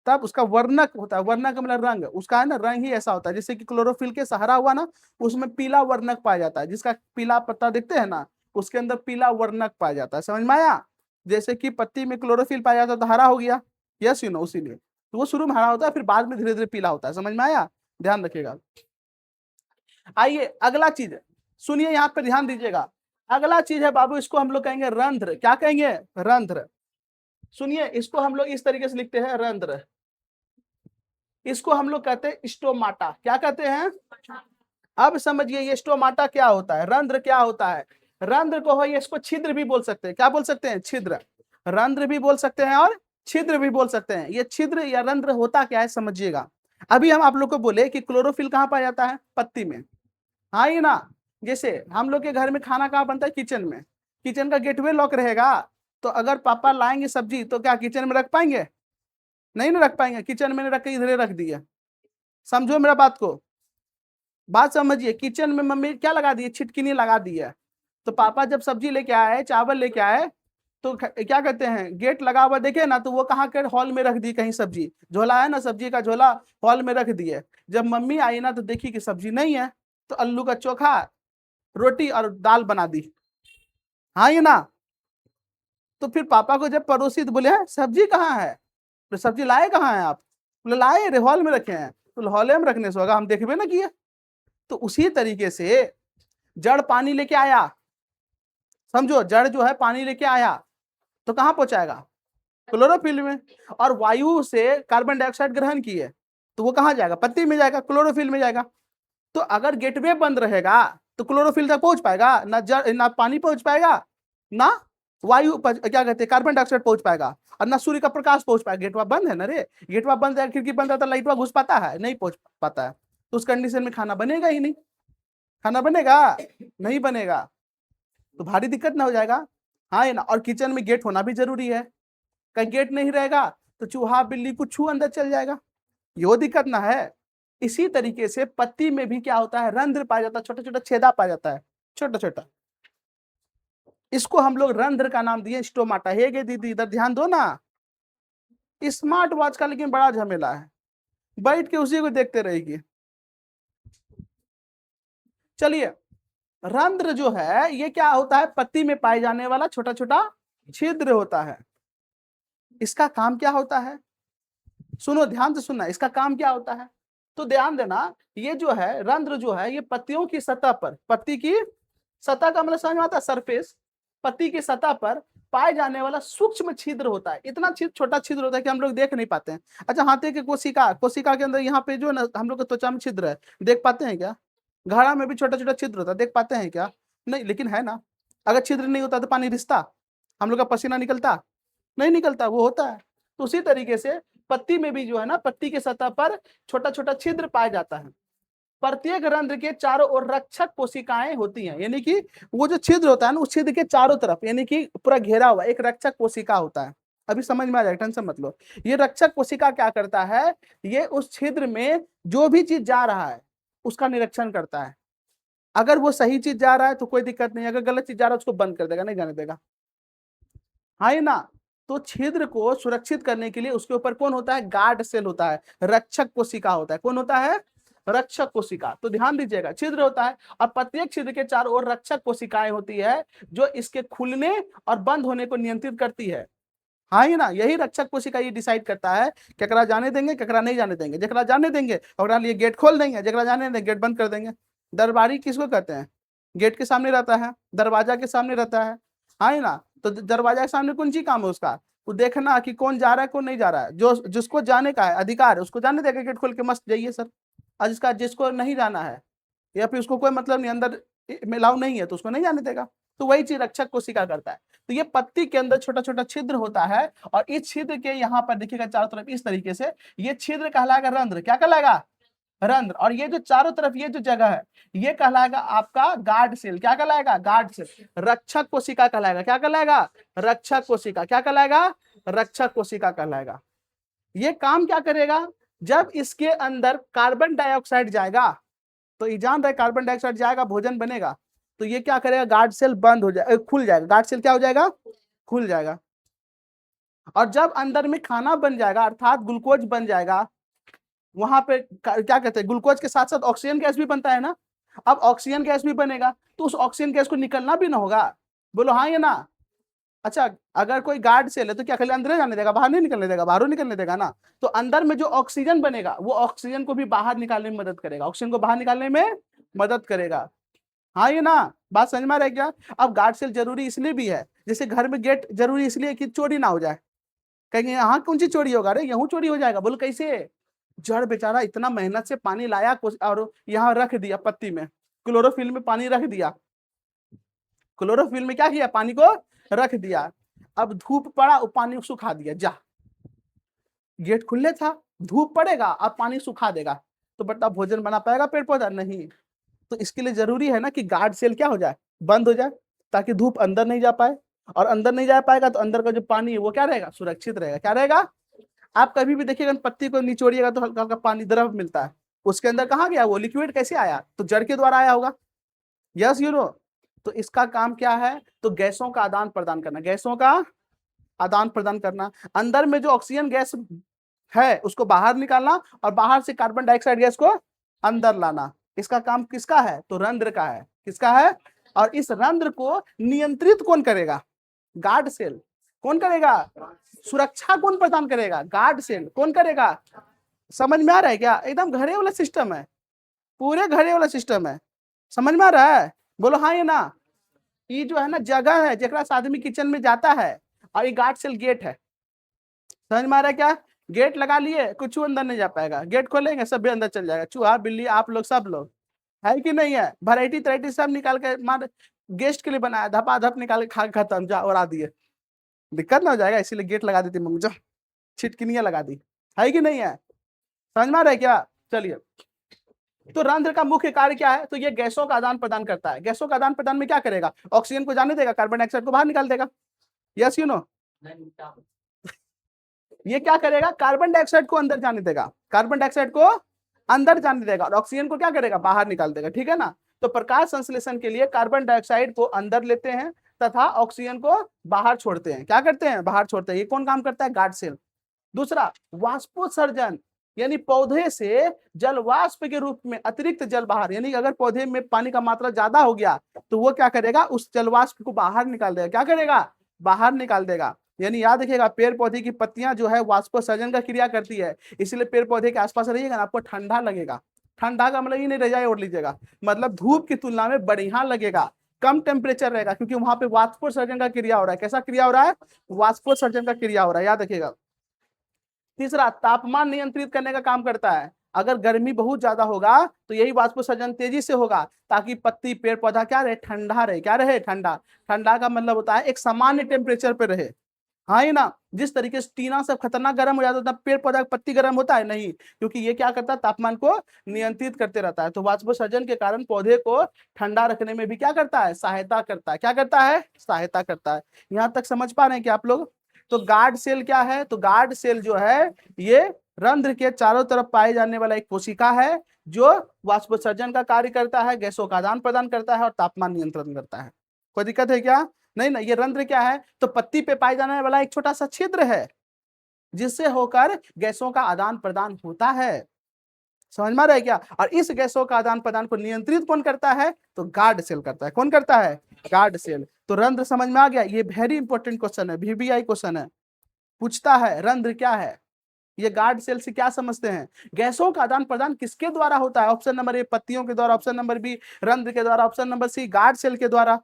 तब उसका वर्णक होता है। वर्णक का मतलब रंग, उसका है ना रंग ही ऐसा होता है, जैसे कि क्लोरोफिल के सहारा हुआ ना, उसमें पीला वर्णक पाया जाता है, जिसका पीला पत्ता देखते हैं ना उसके अंदर पीला वर्णक पाया जाता है। समझ में आया? जैसे कि पत्ती में क्लोरोफिल पाया जाता है तो हरा हो गया, यस यू नो, उसीलिए तो वो शुरू में हरा होता है, फिर बाद में धीरे धीरे पीला होता है। समझ में आया? ध्यान रखिएगा। आइए अगला चीज सुनिए, यहाँ पे ध्यान दीजिएगा। अगला चीज है बाबू, इसको हम लोग कहेंगे रंध्र। क्या कहेंगे? रंध्र। सुनिए इसको हम लोग इस तरीके से लिखते हैं, रंध्र। इसको हम लोग कहते हैं स्टोमाटा। क्या कहते हैं? अब समझिए ये स्टोमाटा क्या होता है, रंध्र क्या होता है। रंध्र को है, इसको छिद्र भी बोल सकते हैं। क्या बोल सकते हैं? छिद्र। रंध्र भी बोल सकते हैं और छिद्र भी बोल सकते हैं। ये छिद्र या रंध्र होता क्या है समझिएगा। अभी हम आप लोग को बोले कि क्लोरोफिल कहाँ पाया जाता है? पत्ती में। हाँ ये ना, जैसे हम लोग के घर में खाना कहाँ बनता है? किचन में। किचन का गेटवे लॉक रहेगा, तो अगर पापा लाएंगे सब्जी तो क्या किचन में रख पाएंगे? नहीं ना रख पाएंगे। किचन में रख के इधर रख दिए। समझो मेरा बात को, बात समझिए। किचन में मम्मी क्या लगा दी है? छिटकिनी लगा दी है। तो पापा जब सब्जी लेके आए, चावल लेके आए, तो क्या कहते हैं, गेट लगा हुआ देखे ना, तो वो कहाँ के हॉल में रख दी कहीं, सब्जी झोला है ना, सब्जी का झोला हॉल में रख दिए। जब मम्मी आई ना तो देखी कि सब्जी नहीं है, तो आलू का चोखा, रोटी और दाल बना दी। हाँ ये ना, तो फिर पापा को जब पड़ोसी तो बोले हैं सब्जी कहाँ है, तो सब्जी लाए कहाँ है आप? बोले लाए रे, हॉल में रखे हैं। तो हॉल में रखने से होगा, हम देखबे ना किए। तो उसी तरीके से जड़ पानी लेके आया, समझो जड़ जो है पानी लेके आया, तो कहां पहुंचाएगा? क्लोरोफिल में। और वायु से कार्बन डाइऑक्साइड ग्रहण किए, तो वो कहां जाएगा? पत्ती में जाएगा, क्लोरोफिल में जाएगा। तो अगर गेटवे बंद रहेगा तो क्लोरोफिल तक पहुंच पाएगा ना, जड़ ना पानी पहुंच पाएगा, ना वायु क्या कहते हैं कार्बन डाइऑक्साइड पहुंच पाएगा, और ना सूर्य का प्रकाश पहुंच पाएगा। गेटवा बंद है ना रे, गेटवा बंद है, खिड़की बंद है, तो लाइटवा घुस पाता है? नहीं पहुंच पाता है। तो उस कंडीशन में खाना बनेगा ही नहीं। खाना बनेगा? नहीं बनेगा, तो भारी दिक्कत ना हो जाएगा। हाँ ये ना, और किचन में गेट होना भी जरूरी है। कहीं गेट नहीं रहेगा तो चूहा बिल्ली कुछ छू अंदर चल जाएगा, यो दिक्कत ना है। इसी तरीके से पत्ती में भी क्या होता है? रंध्र पाया जाता है, छोटा छोटा छेदा पाया जाता है, छोटा छोटा। इसको हम लोग रंध्र का नाम दिए स्टोमाटा। हे गे दीदी इधर ध्यान दो ना, स्मार्ट वॉच का लेकिन बड़ा झमेला है, बैठ के उसी को देखते रहेगी। चलिए, रंध्र जो है ये क्या होता है? पत्ती में पाए जाने वाला छोटा छोटा छिद्र होता है। इसका काम क्या होता है? सुनो ध्यान से सुनना, इसका काम क्या होता है? तो ध्यान देना, ये जो है रंध्र जो है ये पत्तियों की सतह पर, पत्ती की सतह का मतलब समझ में आता है, सरफेस, पत्ती की सतह पर पाए जाने वाला सूक्ष्म छिद्र होता है। इतना छोटा छिद्र होता है कि हम लोग देख नहीं पाते हैं। अच्छा, हाथे की कोशिका, कोशिका के अंदर यहाँ पे जो ना हम लोग का त्वचा में छिद्र है, देख पाते हैं क्या? घड़ा में भी छोटा छोटा छिद्र होता है, देख पाते हैं क्या? नहीं, लेकिन है ना। अगर छिद्र नहीं होता तो पानी रिसता, हम लोग का पसीना निकलता? नहीं निकलता, वो होता है। तो उसी तरीके से पत्ती में भी जो है ना, पत्ती के सतह पर छोटा छोटा छिद्र पाया जाता है। प्रत्येक रंध्र के चारों ओर रक्षक कोशिकाएं होती हैं, यानी कि वो जो छिद्र होता है ना, उस छिद्र के चारों तरफ यानी कि पूरा घेरा हुआ एक रक्षक कोशिका होता है। अभी समझ में आ जाएगा, टेंशन मत लो। ये रक्षक कोशिका क्या करता है, ये उस छिद्र में जो भी चीज जा रहा है उसका निरीक्षण करता है। अगर वो सही चीज जा रहा है तो कोई दिक्कत नहीं, अगर गलत चीज जा रहा है उसको बंद कर देगा, नहीं जाने देगा। हाँ ये ना, तो छिद्र को सुरक्षित करने के लिए उसके ऊपर कौन होता है, गार्ड सेल होता है, रक्षक कोशिका होता है। कौन होता है, रक्षक कोशिका। तो ध्यान दीजिएगा, छिद्र होता है और प्रत्येक छिद्र के चारों ओर रक्षक कोशिकाएं होती है जो इसके खुलने और बंद होने को नियंत्रित करती है। हाँ ही ना, यही रक्षक कोशिका ये डिसाइड करता है केकरा जाने देंगे केकरा नहीं जाने देंगे। जकरा जाने देंगे ओकरा लिए गेट खोल देंगे, जकरा जाने देंगे गेट बंद कर देंगे। दरबारी किसको कहते हैं, गेट के सामने रहता है, दरवाजा के सामने रहता है। हाँ ही ना, तो दरवाजा के सामने कौन सी काम है उसका, वो देखना कि कौन जा रहा है कौन नहीं जा रहा है। जो जिसको जाने का है अधिकार है उसको जाने देगा, गेट खोल के मस्त जाइए सर। और जिसको नहीं जाना है या फिर उसको कोई मतलब नहीं, अंदर मिलाव नहीं है, तो उसको नहीं जाने देगा। तो वही चीज रक्षक कोशिका करता है। तो ये पत्ती के अंदर छोटा छोटा छिद्र होता है और इस छिद्र के यहाँ पर देखिएगा चारों तरफ इस तरीके से, ये छिद्र कहलाएगा रंध्र। क्या कहलाएगा, रंध्र। और ये जो चारों तरफ ये जो जगह है ये कहलाएगा आपका गार्ड सेल। क्या कहलाएगा, गार्ड सेल। रक्षक कोशिका कहलाएगा। क्या कहलाएगा, रक्षक कोशिका। क्या कहलाएगा, रक्षक कोशिका कहलाएगा। ये काम क्या करेगा, जब इसके अंदर कार्बन डाइऑक्साइड जाएगा, तो ये जान रहे कार्बन डाइऑक्साइड जाएगा भोजन बनेगा, तो ये क्या करेगा, गार्ड सेल बंद हो जाएगा, खुल जाएगा। गार्ड सेल क्या हो जाएगा, खुल जाएगा। और जब अंदर में खाना बन जाएगा अर्थात ग्लूकोज बन जाएगा, वहां पे क्या कहते हैं, ग्लूकोज के साथ साथ ऑक्सीजन गैस भी बनता है ना। अब ऑक्सीजन गैस भी बनेगा तो उस ऑक्सीजन गैस को निकलना भी ना होगा। बोलो हाँ या ना। अच्छा, अगर कोई गार्ड सेल है तो क्या खाली अंदर जाने देगा, बाहर नहीं निकलने देगा, बाहरों निकलने देगा ना। तो अंदर में जो ऑक्सीजन बनेगा वो ऑक्सीजन को भी बाहर निकालने में मदद करेगा, ऑक्सीजन को बाहर निकालने में मदद करेगा। हाँ ये ना, बात समझ में आ रहा है क्या। अब गार्ड सेल जरूरी इसलिए भी है, जैसे घर में गेट जरूरी इसलिए कि चोरी ना हो जाए। कहेंगे यहाँ कौन सी चोरी होगा, अरे यूं चोरी हो जाएगा। बोलो कैसे, जड़ बेचारा इतना मेहनत से पानी लाया और यहाँ रख दिया पत्ती में, क्लोरोफिल में पानी रख दिया, क्लोरोफिल में क्या किया, पानी को रख दिया। अब धूप पड़ा, वो पानी सुखा दिया, जा गेट खुले था, धूप पड़ेगा अब पानी सुखा देगा, तो बता भोजन बना पाएगा पेड़ पौधा, नहीं। तो इसके लिए जरूरी है ना कि गार्ड सेल क्या हो जाए, बंद हो जाए, ताकि धूप अंदर नहीं जा पाए। और अंदर नहीं जा पाएगा तो अंदर का जो पानी है वो क्या रहेगा, सुरक्षित रहेगा। क्या रहेगा, आप कभी भी देखिएगा पत्ती को निचोड़िएगा तो हल्का हल्का पानी द्रव मिलता है, उसके अंदर कहाँ गया वो लिक्विड, कैसे आया, तो जड़ के द्वारा आया होगा। Yes you know. तो इसका काम क्या है, तो गैसों का आदान प्रदान करना, गैसों का आदान प्रदान करना। अंदर में जो ऑक्सीजन गैस है उसको बाहर निकालना और बाहर से कार्बन डाइऑक्साइड गैस को अंदर लाना। इसका काम किसका है, तो रंध्र का है। किसका है, और इस रंध्र को नियंत्रित कौन करेगा, गार्ड सेल। कौन करेगा, सुरक्षा कौन प्रदान करेगा, गार्ड सेल। कौन करेगा, समझ में आ रहा है क्या, एकदम घरे वाला सिस्टम है, पूरे घरे वाला सिस्टम है। समझ में आ रहा है, बोलो हाँ या ना। ये जो है ना जगह है जरा से आदमी किचन में जाता है, और ये गार्ड सेल गेट है। समझ में आ रहा है क्या, गेट लगा लिए कुछ अंदर नहीं जा पाएगा, गेट खोलेंगे सब भी अंदर चल जाएगा, चूहा बिल्ली आप लोग सब लोग, है कि नहीं है। वैरायटी तराइटी सब निकाल के मार, गेस्ट के लिए बनाया, धपा धप निकाल के खा के खत्म, जा उड़ा दिए, दिक्कत ना हो जाएगा, इसीलिए गेट लगा देती मम्मी, जो छिटकिनियां लगा दी, है कि नहीं है। समझ में आ रहा है क्या, चलिए। तो रंध्र का मुख्य कार्य क्या है, तो ये गैसों का आदान प्रदान करता है। गैसों का आदान प्रदान में क्या करेगा, ऑक्सीजन को जाने देगा, कार्बन डाइऑक्साइड को बाहर निकाल देगा। Yes you know. ये क्या करेगा, कार्बन डाइऑक्साइड को अंदर जाने देगा, कार्बन डाइऑक्साइड को अंदर जाने देगा, और ऑक्सीजन को क्या करेगा, बाहर निकाल देगा। ठीक है ना। तो प्रकाश संश्लेषण के लिए कार्बन डाइऑक्साइड को अंदर लेते हैं तथा ऑक्सीजन को बाहर छोड़ते हैं। क्या करते हैं, बाहर छोड़ते हैं। ये कौन काम करता है, गार्ड सेल। दूसरा, वाष्पोत्सर्जन, यानी पौधे से जल वाष्प के रूप में अतिरिक्त जल बाहर, यानी अगर पौधे में पानी का मात्रा ज्यादा हो गया तो वो क्या करेगा, उस जल वाष्प को बाहर निकाल देगा। क्या करेगा, बाहर निकाल देगा। यानी याद रखिएगा, पेड़ पौधे की पत्तियां जो है वाष्पोत्सर्जन का क्रिया करती है, इसलिए पेड़ पौधे के आसपास रहिएगा ना, आपको ठंडा लगेगा। ठंडा का मतलब ये नहीं रजाई ओढ़ लीजिएगा, मतलब धूप की तुलना में बढ़िया लगेगा, कम टेम्परेचर रहेगा, क्योंकि वहां पे वाष्पोत्सर्जन का क्रिया हो रहा है। कैसा क्रिया हो रहा है, वाष्पोत्सर्जन का क्रिया हो रहा है, याद रखिएगा। तीसरा, तापमान नियंत्रित करने का काम करता है। अगर गर्मी बहुत ज्यादा होगा तो यही वाष्पोत्सर्जन तेजी से होगा, ताकि पत्ती पेड़ पौधा क्या रहे, ठंडा रहे। क्या रहे, ठंडा। ठंडा का मतलब होता है एक सामान्य टेम्परेचर पे रहे। हाँ ये ना, जिस तरीके से टीना सब खतरनाक गर्म हो जाता था, पेड़ पौधा की पत्ती गर्म होता है नहीं, क्योंकि ये क्या करता है, तापमान को नियंत्रित करते रहता है। तो वाष्पोत्सर्जन के कारण पौधे को ठंडा रखने में भी क्या करता है, सहायता करता है। क्या करता है, सहायता करता है। यहाँ तक समझ पा रहे हैं क्या आप लोग? तो गार्ड सेल क्या है, तो गार्ड सेल जो है ये रंध्र के चारों तरफ पाए जाने वाला एक कोशिका है जो वाष्पोत्सर्जन का कार्य करता है, गैसों का आदान प्रदान करता है और तापमान नियंत्रण करता है। कोई दिक्कत है क्या? नहीं ना। ये रंध्र क्या है, तो पत्ती पे पाए जाने वाला एक छोटा सा छिद्र है जिससे होकर गैसों का आदान प्रदान होता है। समझ में आ रहा है क्या? और इस गैसों का आदान प्रदान को नियंत्रित कौन करता है, तो गार्ड सेल करता है। कौन करता है, गार्ड सेल। तो रंध्र समझ में आ गया, ये वेरी इंपॉर्टेंट क्वेश्चन है, VBI क्वेश्चन है, पूछता है रंध्र क्या है। ये गार्ड सेल से क्या समझते हैं, गैसों का आदान प्रदान किसके द्वारा होता है? ऑप्शन नंबर ए पत्तियों के द्वारा, ऑप्शन नंबर बी रंध्र के द्वारा, option number C guard cell के द्वारा।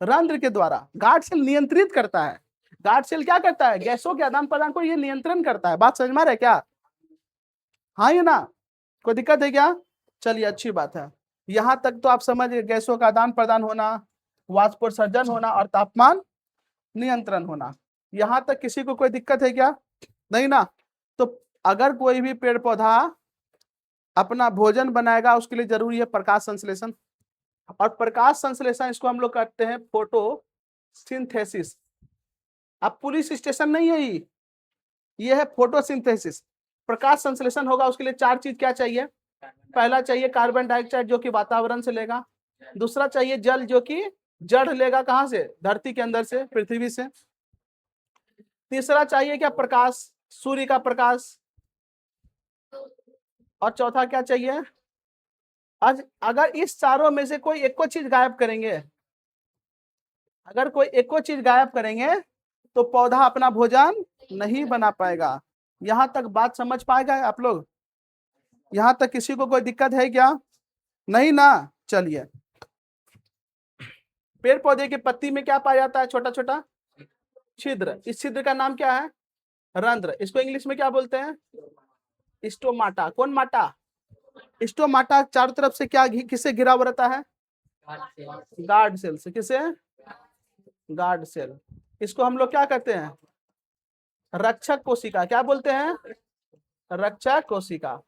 रंध्र के द्वारा। गार्ड सेल नियंत्रित करता है। गार्ड सेल क्या करता है, गैसों के आदान प्रदान को ये नियंत्रण करता है। बात समझ में आ रहा है क्या? हाँ ये ना, कोई दिक्कत है क्या? चलिए अच्छी बात है। यहां तक तो आप समझ गए, गैसों का आदान प्रदान होना, वाष्पोत्सर्जन होना और तापमान नियंत्रण होना। यहां तक किसी को कोई दिक्कत है क्या? नहीं ना। तो अगर कोई भी पेड़ पौधा अपना भोजन बनाएगा उसके लिए जरूरी है प्रकाश संश्लेषण, और प्रकाश संश्लेषण इसको हम लोग करते हैं फोटोसिंथेसिस। अब पुलिस स्टेशन नहीं है ये है फोटोसिंथेसिस। प्रकाश संश्लेषण होगा उसके लिए चार चीज क्या चाहिए, पहला चाहिए कार्बन डाइऑक्साइड जो कि वातावरण से लेगा, दूसरा चाहिए जल जो कि जड़ लेगा कहां से, धरती के अंदर से, पृथ्वी से, तीसरा चाहिए क्या, प्रकाश, सूर्य का प्रकाश, और चौथा क्या चाहिए, आज अगर इस चारों में से कोई एक को चीज गायब करेंगे, अगर कोई एक को चीज गायब करेंगे तो पौधा अपना भोजन नहीं बना पाएगा। यहां तक बात समझ पाएगा आप लोग? यहां तक किसी को कोई दिक्कत है क्या? नहीं ना। चलिए, पेड़ पौधे की पत्ती में क्या पाया जाता है, छोटा छोटा छिद्र। इस छिद्र का नाम क्या है, रंध्र। इसको इंग्लिश में क्या बोलते हैं, स्टोमाटा। कौन माटा, स्टोमाटा। चारों तरफ से क्या किससे घिरा हुआ रहता है, गार्ड सेल से। किसे, गार्ड सेल। इसको हम लोग क्या कहते हैं, रक्षक कोशिका। क्या बोलते हैं, रक्षक कोशिका।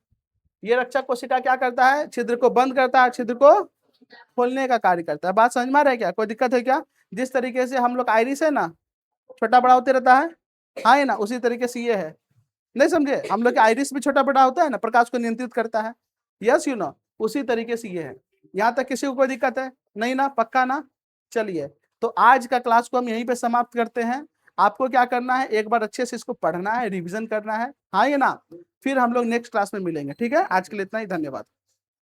ये रक्षक कोशिका क्या करता है, छिद्र को बंद करता है, छिद्र को खोलने का कार्य करता है। बात समझ में आ रहा है क्या? कोई दिक्कत है क्या? जिस तरीके से हम लोग आइरिस है ना, छोटा बड़ा होते रहता है, हाँ है ना, उसी तरीके से ये है। नहीं समझे, हम लोग के आइरिस भी छोटा बड़ा होता है ना, प्रकाश को नियंत्रित करता है। यस यू नो, उसी तरीके से ये है। यहाँ तक किसी को कोई दिक्कत है? नहीं ना, पक्का ना। चलिए, तो आज का क्लास को हम यहीं पे समाप्त करते हैं। आपको क्या करना है, एक बार अच्छे से इसको पढ़ना है, रिवीजन करना है, हाँ ये ना, फिर हम लोग नेक्स्ट क्लास में मिलेंगे। ठीक है, आज के लिए इतना ही, धन्यवाद।